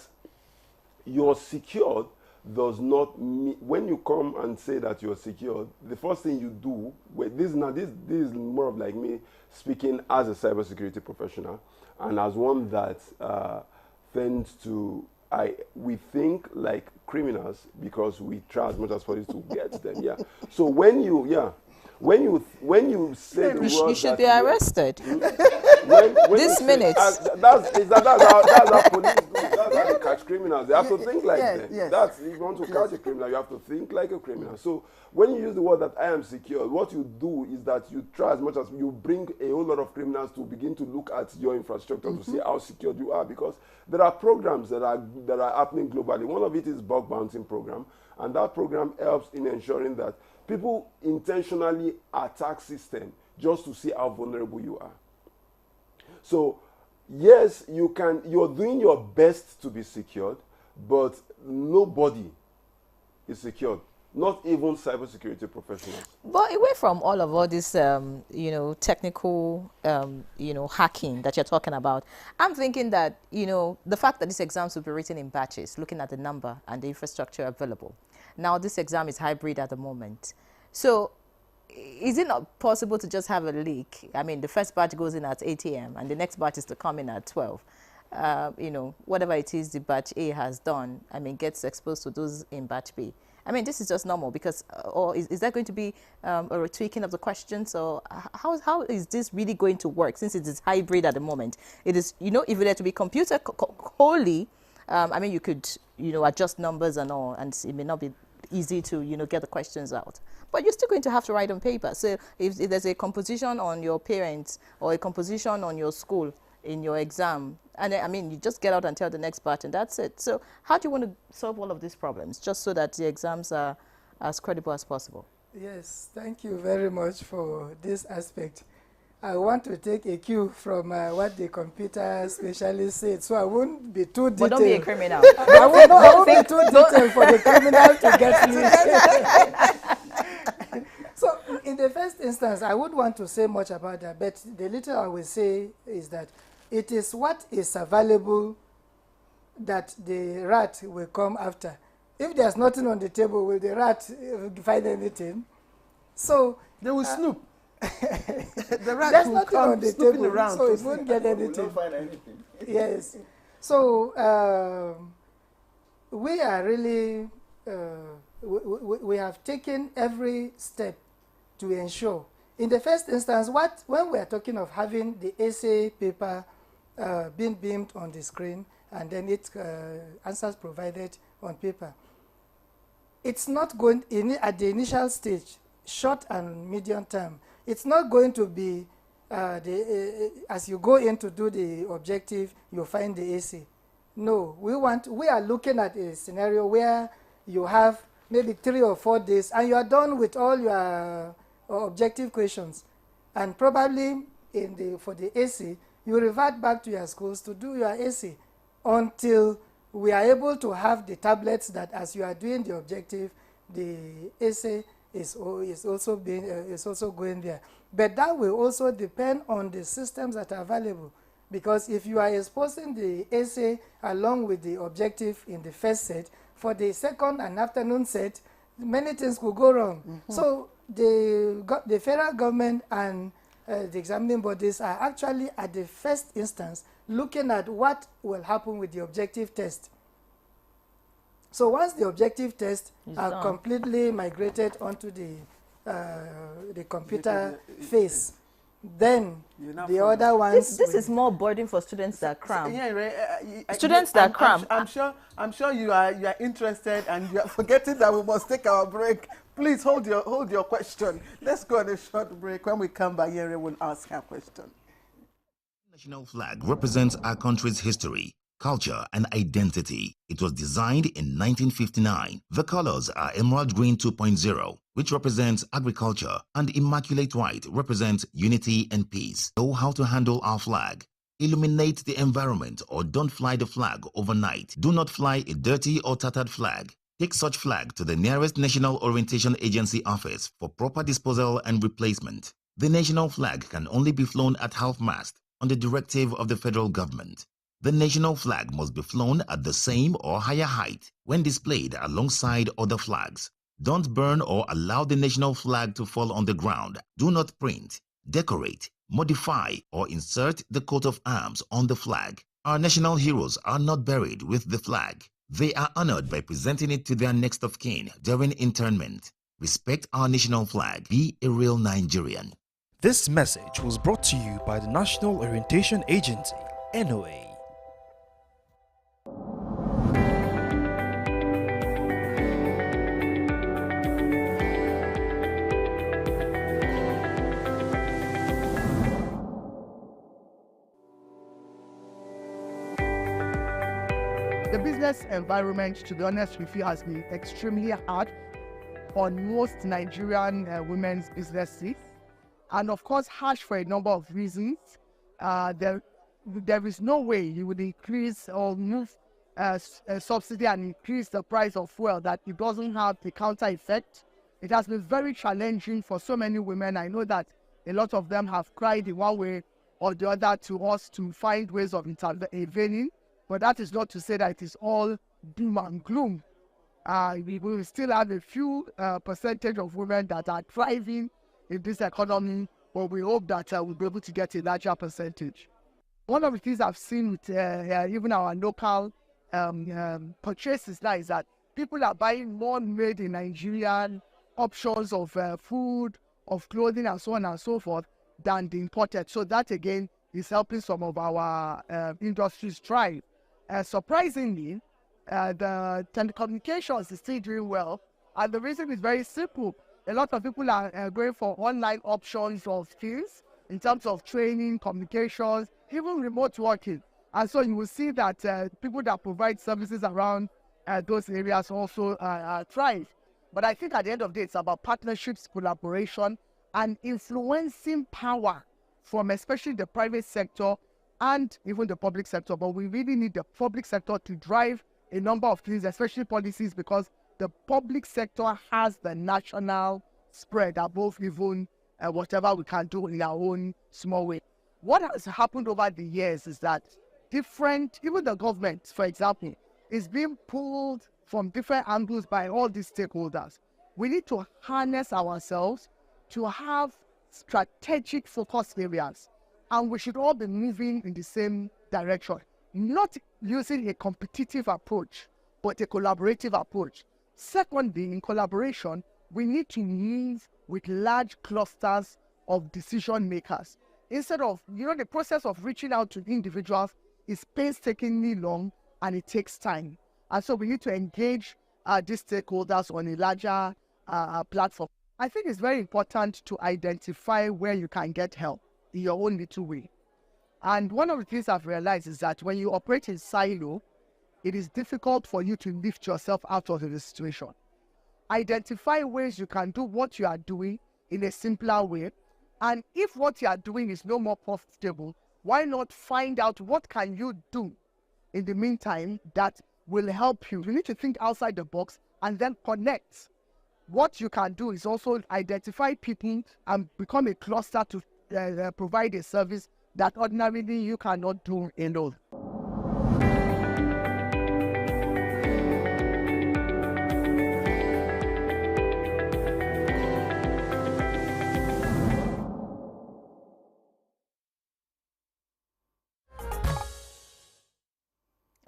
you're secured does not mean, when you come and say that you're secured, the first thing you do, this is more of like me speaking as a cybersecurity professional and as one that tends to, we think like criminals because we try as much as possible to get them. Yeah. So when you say the word, you should be arrested. When this minute. That's how police do. That's how they catch criminals. They have to think like them. Yes. That's, if you want to catch a criminal, you have to think like a criminal. So when you use the word that I am secure, what you do is that you try as much as you bring a whole lot of criminals to begin to look at your infrastructure to see how secured you are, because there are programs that are happening globally. One of it is bug bouncing program, and that program helps in ensuring that people intentionally attack system just to see how vulnerable you are. So, yes, you're doing your best to be secured, but nobody is secured, not even cybersecurity professionals. But away from all this, technical, hacking that you're talking about, I'm thinking that, the fact that these exams will be written in batches, looking at the number and the infrastructure available. Now, this exam is hybrid at the moment. So, is it not possible to just have a leak? I mean, the first batch goes in at 8 a.m. and the next batch is to come in at 12. Whatever it is the batch A has done, gets exposed to those in batch B. This is just normal because, or is there going to be a tweaking of the questions? Or how is this really going to work since it is hybrid at the moment? It is, if it were to be computer wholly, you could, adjust numbers and all, and it may not be easy to, get the questions out. But you're still going to have to write on paper. So if there's a composition on your parents or a composition on your school in your exam, and you just get out and tell the next batch and that's it. So how do you want to solve all of these problems just so that the exams are as credible as possible? Yes, thank you very much for this aspect. I want to take a cue from what the computer specialist said, so I won't be too detailed. But don't be a criminal. I won't be too detailed for the criminal to get me. So, in the first instance, I would want to say much about that, but the little I will say is that it is what is available that the rat will come after. If there's nothing on the table, will the rat find anything? So they will snoop. The rat there's will nothing come on the snooping table, around so to it won't see. get We will anything. not find anything. Yes. So we are really, we have taken every step to ensure. In the first instance, when we are talking of having the essay paper being beamed on the screen and then its answers provided on paper, it's not going, at the initial stage, short and medium term, it's not going to be, as you go in to do the objective, you find the essay. No, we are looking at a scenario where you have maybe 3 or 4 days and you are done with all your objective questions. And probably for the essay, you revert back to your schools to do your essay until we are able to have the tablets that as you are doing the objective, the essay is also going there. But that will also depend on the systems that are available. Because if you are exposing the essay along with the objective in the first set, for the second and afternoon set, many things could go wrong. Mm-hmm. So the federal government and the examining bodies are actually at the first instance looking at what will happen with the objective test. So once the objective tests are completely migrated onto the computer phase, then the other ones. This is more burden for students that cram. Yeah, students that cram. I'm sure you are interested, and you are forgetting that we must take our break. Please hold your question. Let's go on a short break. When we come back, Yere will ask her question. The national flag represents our country's history, culture, and identity. It was designed in 1959. The colors are Emerald Green 2.0, which represents agriculture, and Immaculate White represents unity and peace. Know how to handle our flag. Illuminate the environment or don't fly the flag overnight. Do not fly a dirty or tattered flag. Take such flag to the nearest National Orientation Agency office for proper disposal and replacement. The national flag can only be flown at half-mast on the directive of the federal government. The national flag must be flown at the same or higher height when displayed alongside other flags. Don't burn or allow the national flag to fall on the ground. Do not print, decorate, modify, or insert the coat of arms on the flag. Our national heroes are not buried with the flag. They are honored by presenting it to their next of kin during interment. Respect our national flag. Be a real Nigerian. This message was brought to you by the National Orientation Agency, NOA. The business environment, to be honest with you, has been extremely hard on most Nigerian women's businesses, and of course harsh for a number of reasons. There is no way you would increase or move a subsidy and increase the price of fuel that it doesn't have the counter effect. It has been very challenging for so many women. I know that a lot of them have cried in one way or the other to us to find ways of intervening. But that is not to say that it is all doom and gloom. We will still have a few percentage of women that are thriving in this economy, but we hope that we'll be able to get a larger percentage. One of the things I've seen with even our local purchases now is that people are buying more made in Nigerian options of food, of clothing, and so on and so forth than the imported. So that again is helping some of our industries thrive. Surprisingly, the telecommunications is still doing well, and the reason is very simple. A lot of people are going for online options of skills in terms of training, communications, even remote working. And so you will see that people that provide services around those areas also thrive. But I think at the end of the day, it's about partnerships, collaboration, and influencing power from especially the private sector and even the public sector. But we really need the public sector to drive a number of things, especially policies, because the public sector has the national spread above even whatever we can do in our own small way. What has happened over the years is that even the government, for example, is being pulled from different angles by all these stakeholders. We need to harness ourselves to have strategic focus areas, and we should all be moving in the same direction, not using a competitive approach, but a collaborative approach. Secondly, in collaboration, we need to move with large clusters of decision makers. Instead of, the process of reaching out to individuals is painstakingly long and it takes time. And so we need to engage these stakeholders on a larger platform. I think it's very important to identify where you can get help in your own little way. And one of the things I've realized is that when you operate in silo, it is difficult for you to lift yourself out of the situation. Identify ways you can do what you are doing in a simpler way. And if what you are doing is no more profitable, why not find out what can you do in the meantime that will help you? You need to think outside the box and then connect. What you can do is also identify people and become a cluster to provide a service that ordinarily you cannot do alone.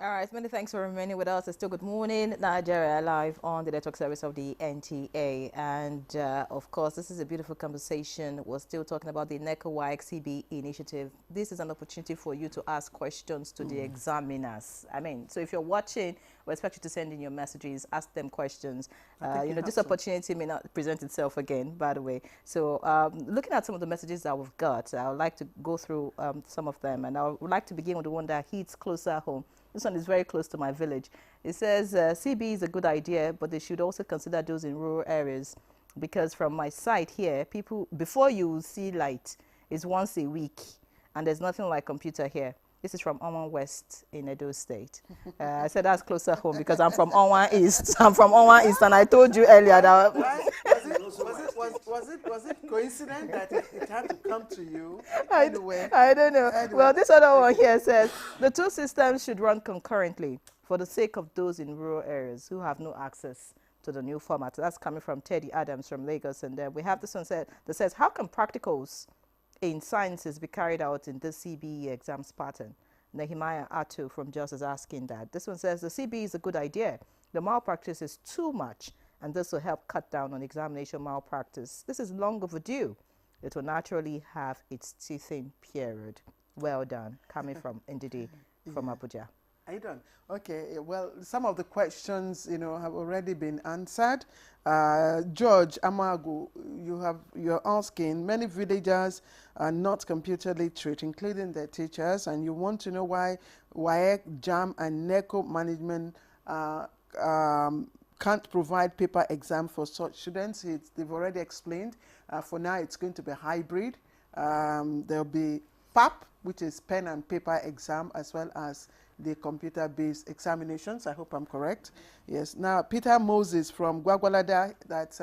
All right, many thanks for remaining with us. It's still Good Morning Nigeria, live on the network service of the NTA. And of course, this is a beautiful conversation. We're still talking about the NECO-WAEC CBE initiative. This is an opportunity for you to ask questions to the examiners. I mean, so if you're watching, we expect you to send in your messages, ask them questions. This opportunity may not present itself again, by the way. So looking at some of the messages that we've got, I would like to go through some of them. And I would like to begin with the one that hits closer home. This one is very close to my village. It says, CB is a good idea, but they should also consider those in rural areas. Because from my site here, people, before you see light, is once a week. And there's nothing like computer here. This is from Onwan West in Edo State. I said that's closer home because I'm from Onwan East. I'm from Onwan East, and I told you earlier that... Was it coincident that it had to come to you? I don't know. Anyway. Well, this other one here says, the two systems should run concurrently for the sake of those in rural areas who have no access to the new format. That's coming from Teddy Adams from Lagos. And we have this one that says, how can practicals in sciences be carried out in this CBE exams pattern? Nehemiah Atu from Jos is asking that. This one says, the CBE is a good idea. The malpractice is too much, and this will help cut down on examination malpractice. This is long overdue. It will naturally have its teething period. Well done. Coming from Ndidi from Abuja. Are you done? Okay, well, some of the questions, have already been answered. George Amagu, you're asking, many villagers are not computer literate, including their teachers, and you want to know why WAEC, JAM, and NECO management can't provide paper exam for such students. They've already explained. For now, it's going to be hybrid. There'll be PAP, which is pen and paper exam, as well as the computer-based examinations. I hope I'm correct. Yes. Now, Peter Moses from Gwagwalada, that's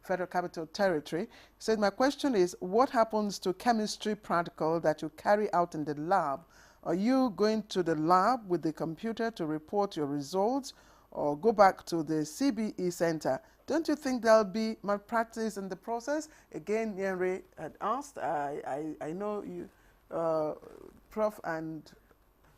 Federal Capital Territory, said, my question is, what happens to chemistry practical that you carry out in the lab? Are you going to the lab with the computer to report your results, or go back to the CBE center? Don't you think there'll be malpractice in the process? Again, Nyenre had asked. I know you, Prof. and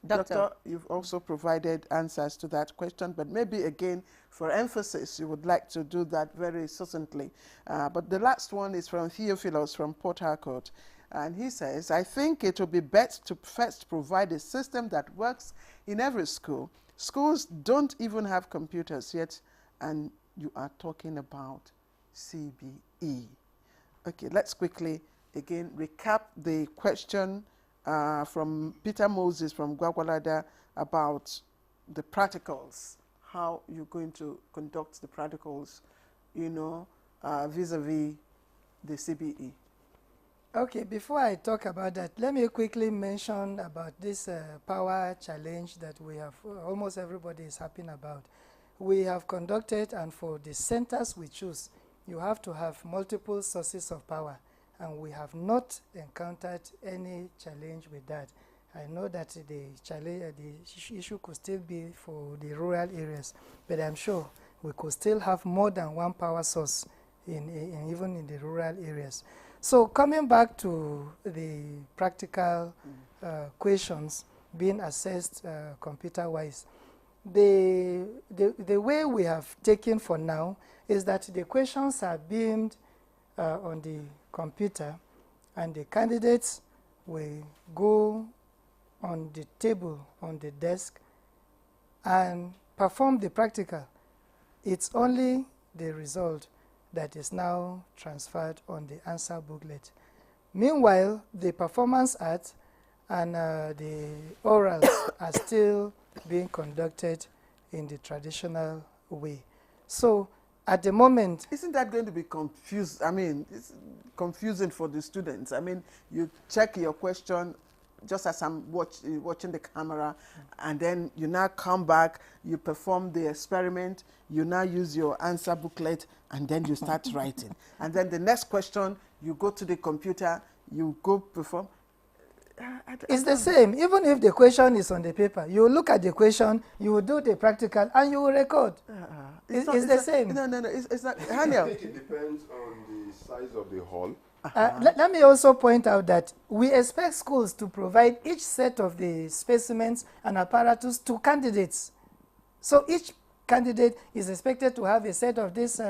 Doctor, you've also provided answers to that question, but maybe again, for emphasis, you would like to do that very succinctly. But the last one is from Theophilus from Port Harcourt. And he says, I think it would be best to first provide a system that works in every school. Schools don't even have computers yet, and you are talking about CBE. Okay, let's quickly again recap the question from Peter Moses from Gwagwalada about the practicals, how you're going to conduct the practicals, vis-a-vis the CBE. Okay, before I talk about that, let me quickly mention about this power challenge that we have, almost everybody is happy about. We have conducted, and for the centers we choose, you have to have multiple sources of power, and we have not encountered any challenge with that. I know that the issue could still be for the rural areas, but I'm sure we could still have more than one power source even in the rural areas. So coming back to the practical questions being assessed computer-wise, the way we have taken for now is that the questions are beamed on the computer, and the candidates will go on the table on the desk and perform the practical. It's only the result that is now transferred on the answer booklet. Meanwhile, the performance art and the orals are still being conducted in the traditional way. So at the moment... Isn't that going to be confused? I mean, it's confusing for the students. I mean, you check your question just as I'm watching the camera, and then you now come back, you perform the experiment, you now use your answer booklet, and then you start writing. And then the next question, you go to the computer, you go perform. It's the same. Even if the question is on the paper, you look at the question, you will do the practical, and you will record. It's the same. No, it's not. Haniel. It depends on the size of the hall. Let me also point out that we expect schools to provide each set of the specimens and apparatus to candidates. So each candidate is expected to have a set of this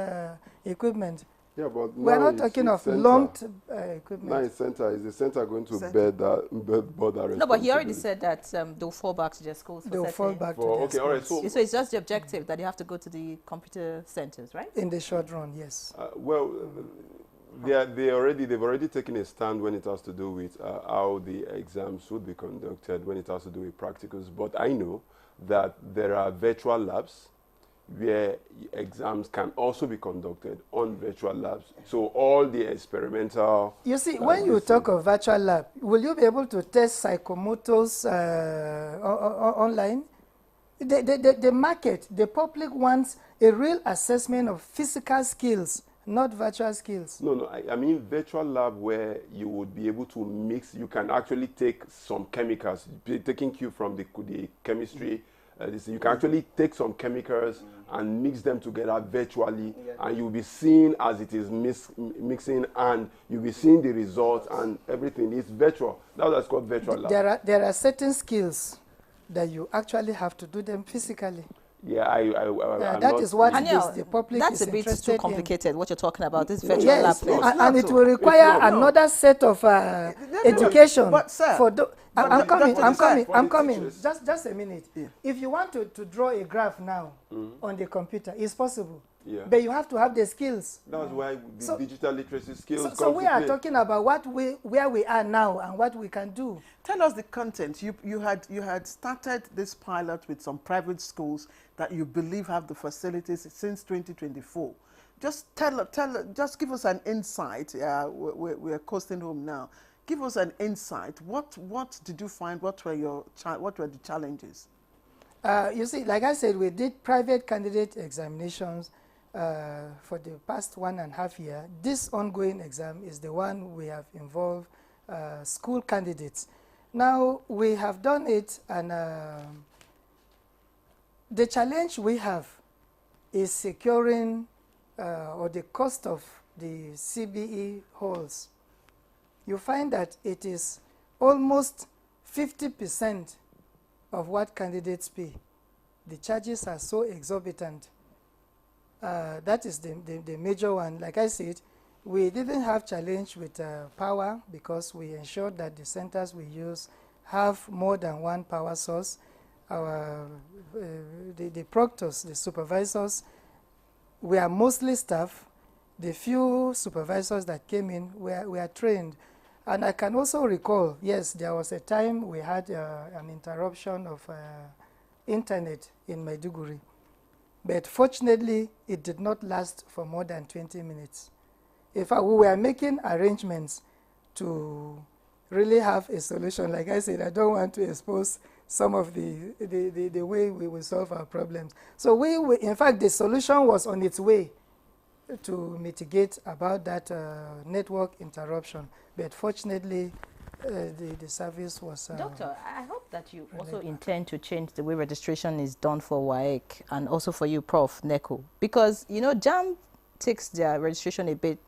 equipment. Yeah, but we're not talking of lumped equipment. Now in center, is the center going to bear that responsibility? No, but he already said that they'll fall back to their schools. They'll fall back to their schools. All right, so it's just the objective that you have to go to the computer centers, right? In the short run, yes. They've already taken a stand when it has to do with how the exams should be conducted, when it has to do with practicals. But I know that there are virtual labs where exams can also be conducted on virtual labs. So all the experimental... You see, when you talk of virtual lab, will you be able to test psychomotors online? The market, the public wants a real assessment of physical skills, not virtual skills. No, I mean virtual lab where you would be able to mix, you can actually take some chemicals, taking cue from the chemistry, you can actually take some chemicals and mix them together virtually, and you'll be seeing as it is mixing, and you'll be seeing the results, and everything is virtual. That's what's called virtual lab. There are certain skills that you actually have to do them physically. Yeah, that is what the public that's is a bit interested too complicated, what you're talking about, this virtual yes, lab. And it will require another set of education. But sir, I'm coming. Just a minute. Yeah. If you want to draw a graph now on the computer, it's possible. Yeah. But you have to have the skills. That's why the digital literacy skills So we are talking about where we are now and what we can do. Tell us the content. You had started this pilot with some private schools that you believe have the facilities since 2024. Just just give us an insight. We're coasting home now. Give us an insight. What did you find? What were the challenges? You see, like I said, we did private candidate examinations for the past 1.5 years. This ongoing exam is the one we have involved school candidates. Now, we have done it, and the challenge we have is securing or the cost of the CBE halls. You find that it is almost 50% of what candidates pay. The charges are so exorbitant. That is the major one. Like I said, we didn't have challenge with power because we ensured that the centers we use have more than one power source. The proctors, the supervisors, we are mostly staff. The few supervisors that came in were trained. And I can also recall, yes, there was a time we had an interruption of internet in Maiduguri. But fortunately, it did not last for more than 20 minutes. In fact, we were making arrangements to really have a solution. Like I said, I don't want to expose some of the way we will solve our problems. So in fact, the solution was on its way to mitigate about that network interruption. But fortunately, the service was... Doctor, I hope that you also intend to change the way registration is done for WAEC and also for you, Prof. Neko. Because, JAMB takes their registration a bit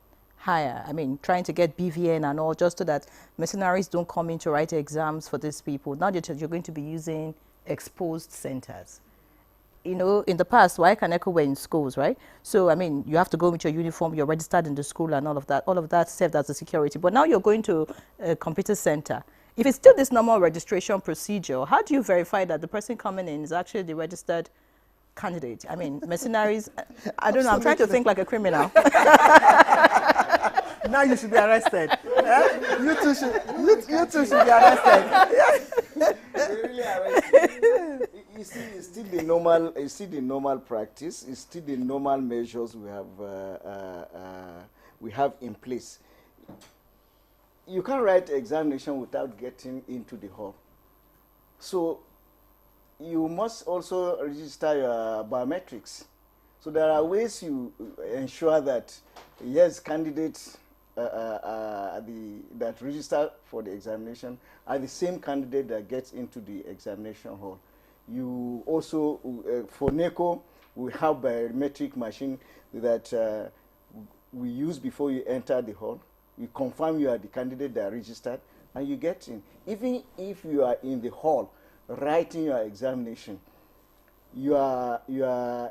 hire? I mean, trying to get BVN and all, just so that mercenaries don't come in to write exams for these people. Now that you're going to be using exposed centers. You know, in the past, Kaneko were in schools, right? So, I mean, you have to go with your uniform, you're registered in the school and all of that. All of that served as a security. But now you're going to a computer center. If it's still this normal registration procedure, how do you verify that the person coming in is actually the registered candidate? I mean, mercenaries, I don't know, I'm trying to think like a criminal. Now you should be arrested. You two should be arrested. Really arrested. You see, it's still the normal practice. It's still the normal measures we have in place. You can't write examination without getting into the hall. So you must also register your biometrics. So there are ways you ensure that, yes, candidates that register for the examination are the same candidate that gets into the examination hall. You also, for NECO, we have biometric machine that we use before you enter the hall. You confirm you are the candidate that registered, and you get in. Even if you are in the hall writing your examination, your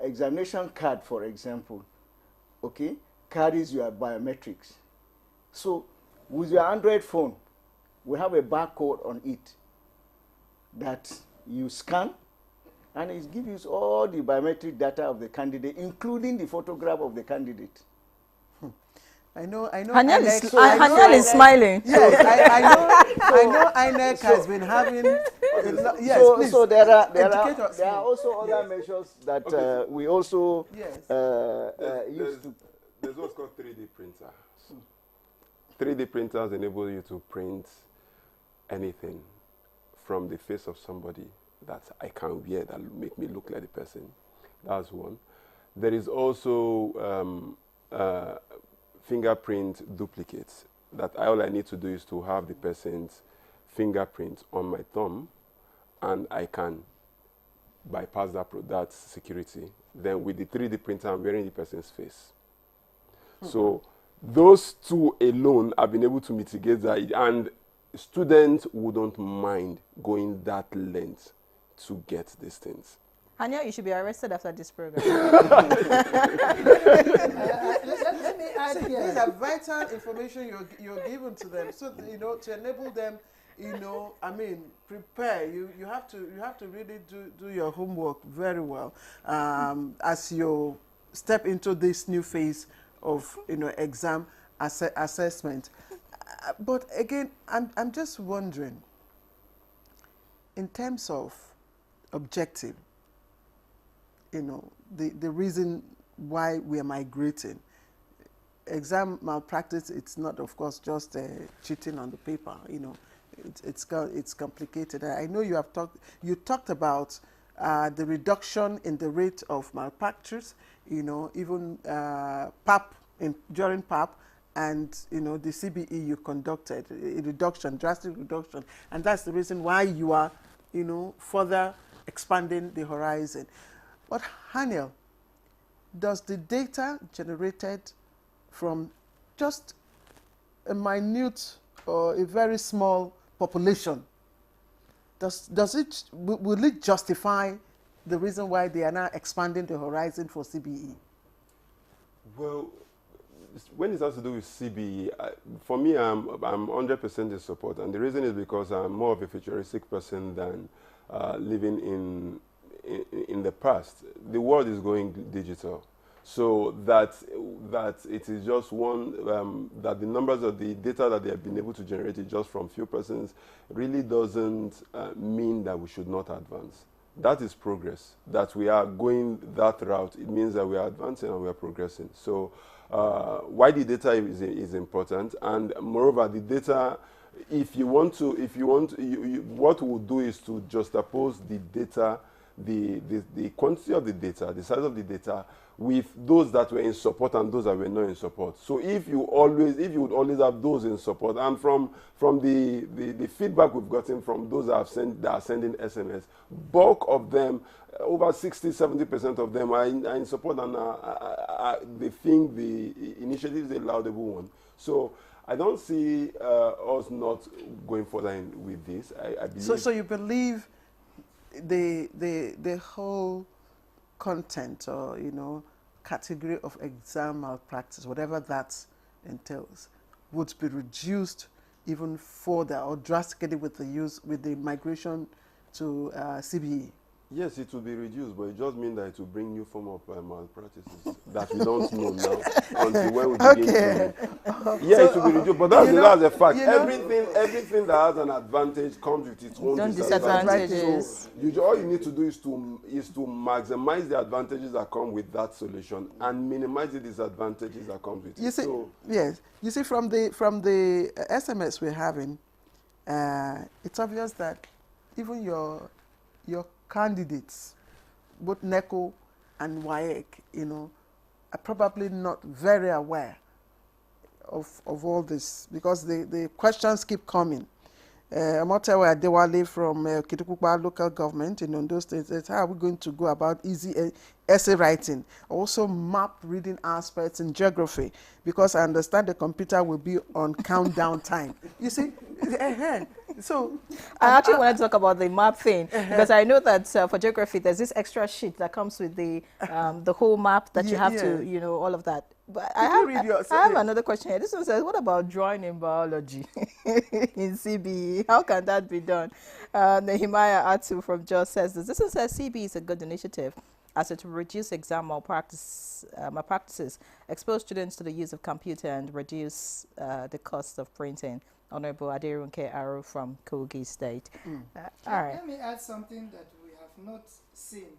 examination card, for example, okay, carries your biometrics. So with your Android phone, we have a barcode on it that you scan, and it gives you all the biometric data of the candidate, including the photograph of the candidate. I know. Haniel is smiling. Yes, I know INEC has been having. Yes, so there are also other measures that we also use to. There's what's called 3D printer. 3D printers enable you to print anything from the face of somebody that I can wear that make me look like the person. That's one. There is also fingerprint duplicates that all I need to do is to have the person's fingerprint on my thumb, and I can bypass that security. Then with the 3D printer, I'm wearing the person's face. So those two alone have been able to mitigate that, and students wouldn't mind going that length to get these things. Haniel, you should be arrested after this program. Let me add here. These are vital information you're given to them, so that, to enable them, prepare. You have to really do your homework very well as you step into this new phase of exam assessment. But again, I'm just wondering, in terms of objective, the reason why we are migrating. Exam malpractice, it's not, of course, just cheating on the paper. It's complicated. I know you talked about the reduction in the rate of malpractice, even PAP, during PAP, and the CBE you conducted, a reduction, drastic reduction, and that's the reason why you are, further expanding the horizon. But Haniel, does the data generated from just a minute or a very small population, will it justify the reason why they are now expanding the horizon for CBE? Well, when it has to do with CBE, for me, I'm 100% in support, and the reason is because I'm more of a futuristic person than living in the past. The world is going digital, so that it is just one that the numbers of the data that they have been able to generate is just from few persons really doesn't mean that we should not advance. That is progress. That we are going that route, it means that we are advancing and we are progressing. So why the data is important, and moreover, the data, what we'll do is to juxtapose the data, the quantity of the data, the size of the data, with those that were in support and those that were not in support. So if you would always have those in support, and from the feedback we've gotten from those that are sending SMS, bulk of them, over 60-70% of them are in support, and they think the initiative is a laudable one. So I don't see us not going further with this. I believe. So you believe the whole content or category of exam malpractice, whatever that entails, would be reduced even further or drastically with the migration to CBE? Yes, it will be reduced, but it just means that it will bring new form of malpractices that we don't know now until when we begin to. Yeah, so, it will be reduced, but that's a fact. Everything that has an advantage comes with its own disadvantages. So all you need to do is to maximize the advantages that come with that solution and minimize the disadvantages that come with it. Yes, you see, from the SMS we're having, it's obvious that even your candidates, both NECO and WAEC, are probably not very aware of all this because the questions keep coming. Amotewa Adewale from Kitukukpa local government in Ondo State says, how are we going to go about easy essay writing? Also map reading aspects in geography, because I understand the computer will be on countdown time. You see, so I actually want to talk about the map thing because I know that for geography there's this extra sheet that comes with the whole map that you have to, all of that. But I have another question here. This one says, what about drawing in biology in CBE? How can that be done? Nehemiah Atu from Jos says this. This one says CBE is a good initiative as it will reduce exam malpractices, expose students to the use of computer and reduce the cost of printing. Honorable Aderunke Aro from Kogi State. All right. Let me add something that we have not seen.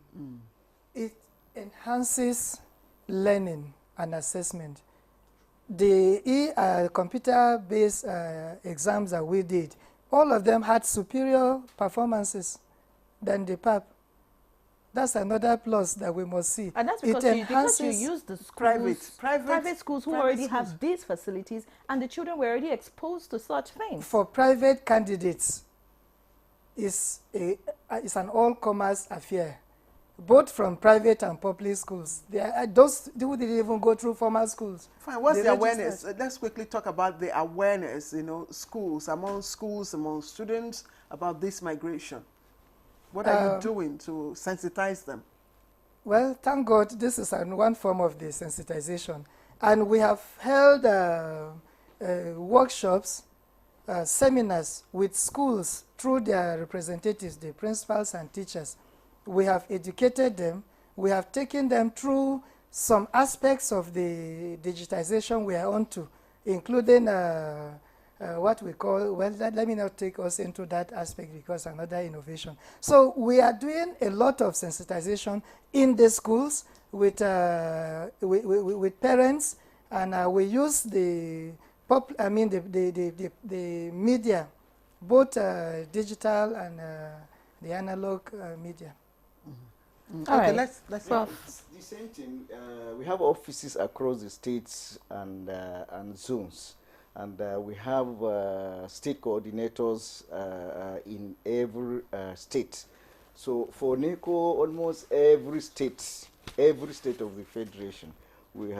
It enhances learning and assessment. The computer-based exams that we did, all of them had superior performances than the PAP. That's another plus that we must see. And that's because you use the schools, private schools who already have these facilities, and the children were already exposed to such things. For private candidates, it's an all-commerce affair, both from private and public schools. Those who didn't even go through formal schools. Fine. What's the awareness? Let's quickly talk about the awareness. Among schools, among students about this migration. What are you doing to sensitize them? Well, thank God this is one form of the sensitization. And we have held workshops, seminars with schools through their representatives, the principals and teachers. We have educated them. We have taken them through some aspects of the digitization we are onto, including what we call, well, let me not take us into that aspect because another innovation. So we are doing a lot of sensitization in the schools with parents, and we use the media, both digital and the analog media. Okay, let's the same thing. We have offices across the states and zones. And we have state coordinators in every state. So for NECO, almost every state of the Federation, we've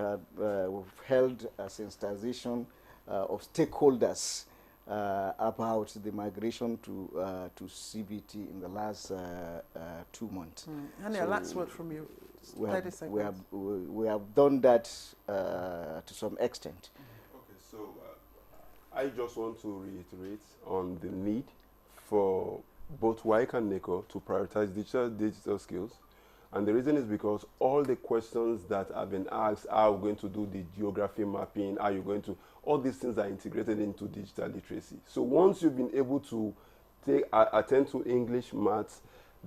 held a sensitization of stakeholders about the migration to CBT in the last 2 months. And a last word from you. We have done that to some extent. Okay, so I just want to reiterate on the need for both WAEC and NECO to prioritize digital skills. And the reason is because all the questions that have been asked, how are we going to do the geography mapping, are you going to, all these things are integrated into digital literacy. So once you've been able to attend to English, maths,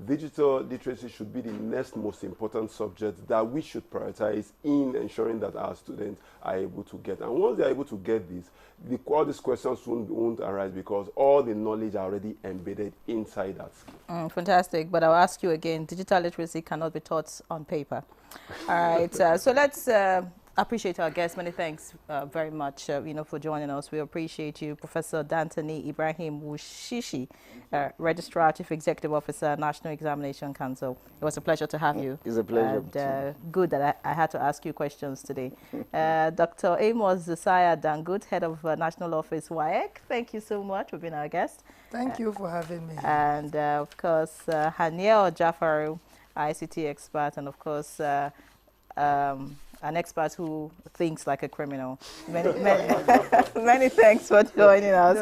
digital literacy should be the next most important subject that we should prioritize in ensuring that our students are able to get. And once they're able to get this, all these questions won't arise because all the knowledge are already embedded inside that skill. Fantastic. But I'll ask you again, digital literacy cannot be taught on paper. All right. So let's appreciate our guests. Many thanks very much, for joining us. We appreciate you, Professor Dantani Ibrahim Wushishi, Registrar, Chief Executive Officer, National Examination Council. It was a pleasure to have you. It's a pleasure. And good that I had to ask you questions today. Dr. Amos Zosiah Dangut, Head of National Office, WAEC. Thank you so much for being our guest. Thank you for having me. And of course, Haniel Jafaru, ICT expert, and of course, an expert who thinks like a criminal. Many thanks for joining us.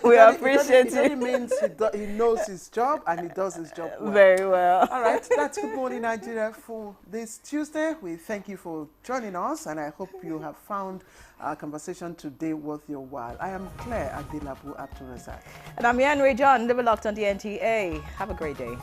We appreciate it. It only means he knows his job and he does his job well. Very well. All right, that's Good Morning Nigeria for this Tuesday. We thank you for joining us, and I hope you have found our conversation today worth your while. I am Claire Adilabu Abdulrazak. And I'm Yan Ray John, live locked on the NTA. Have a great day.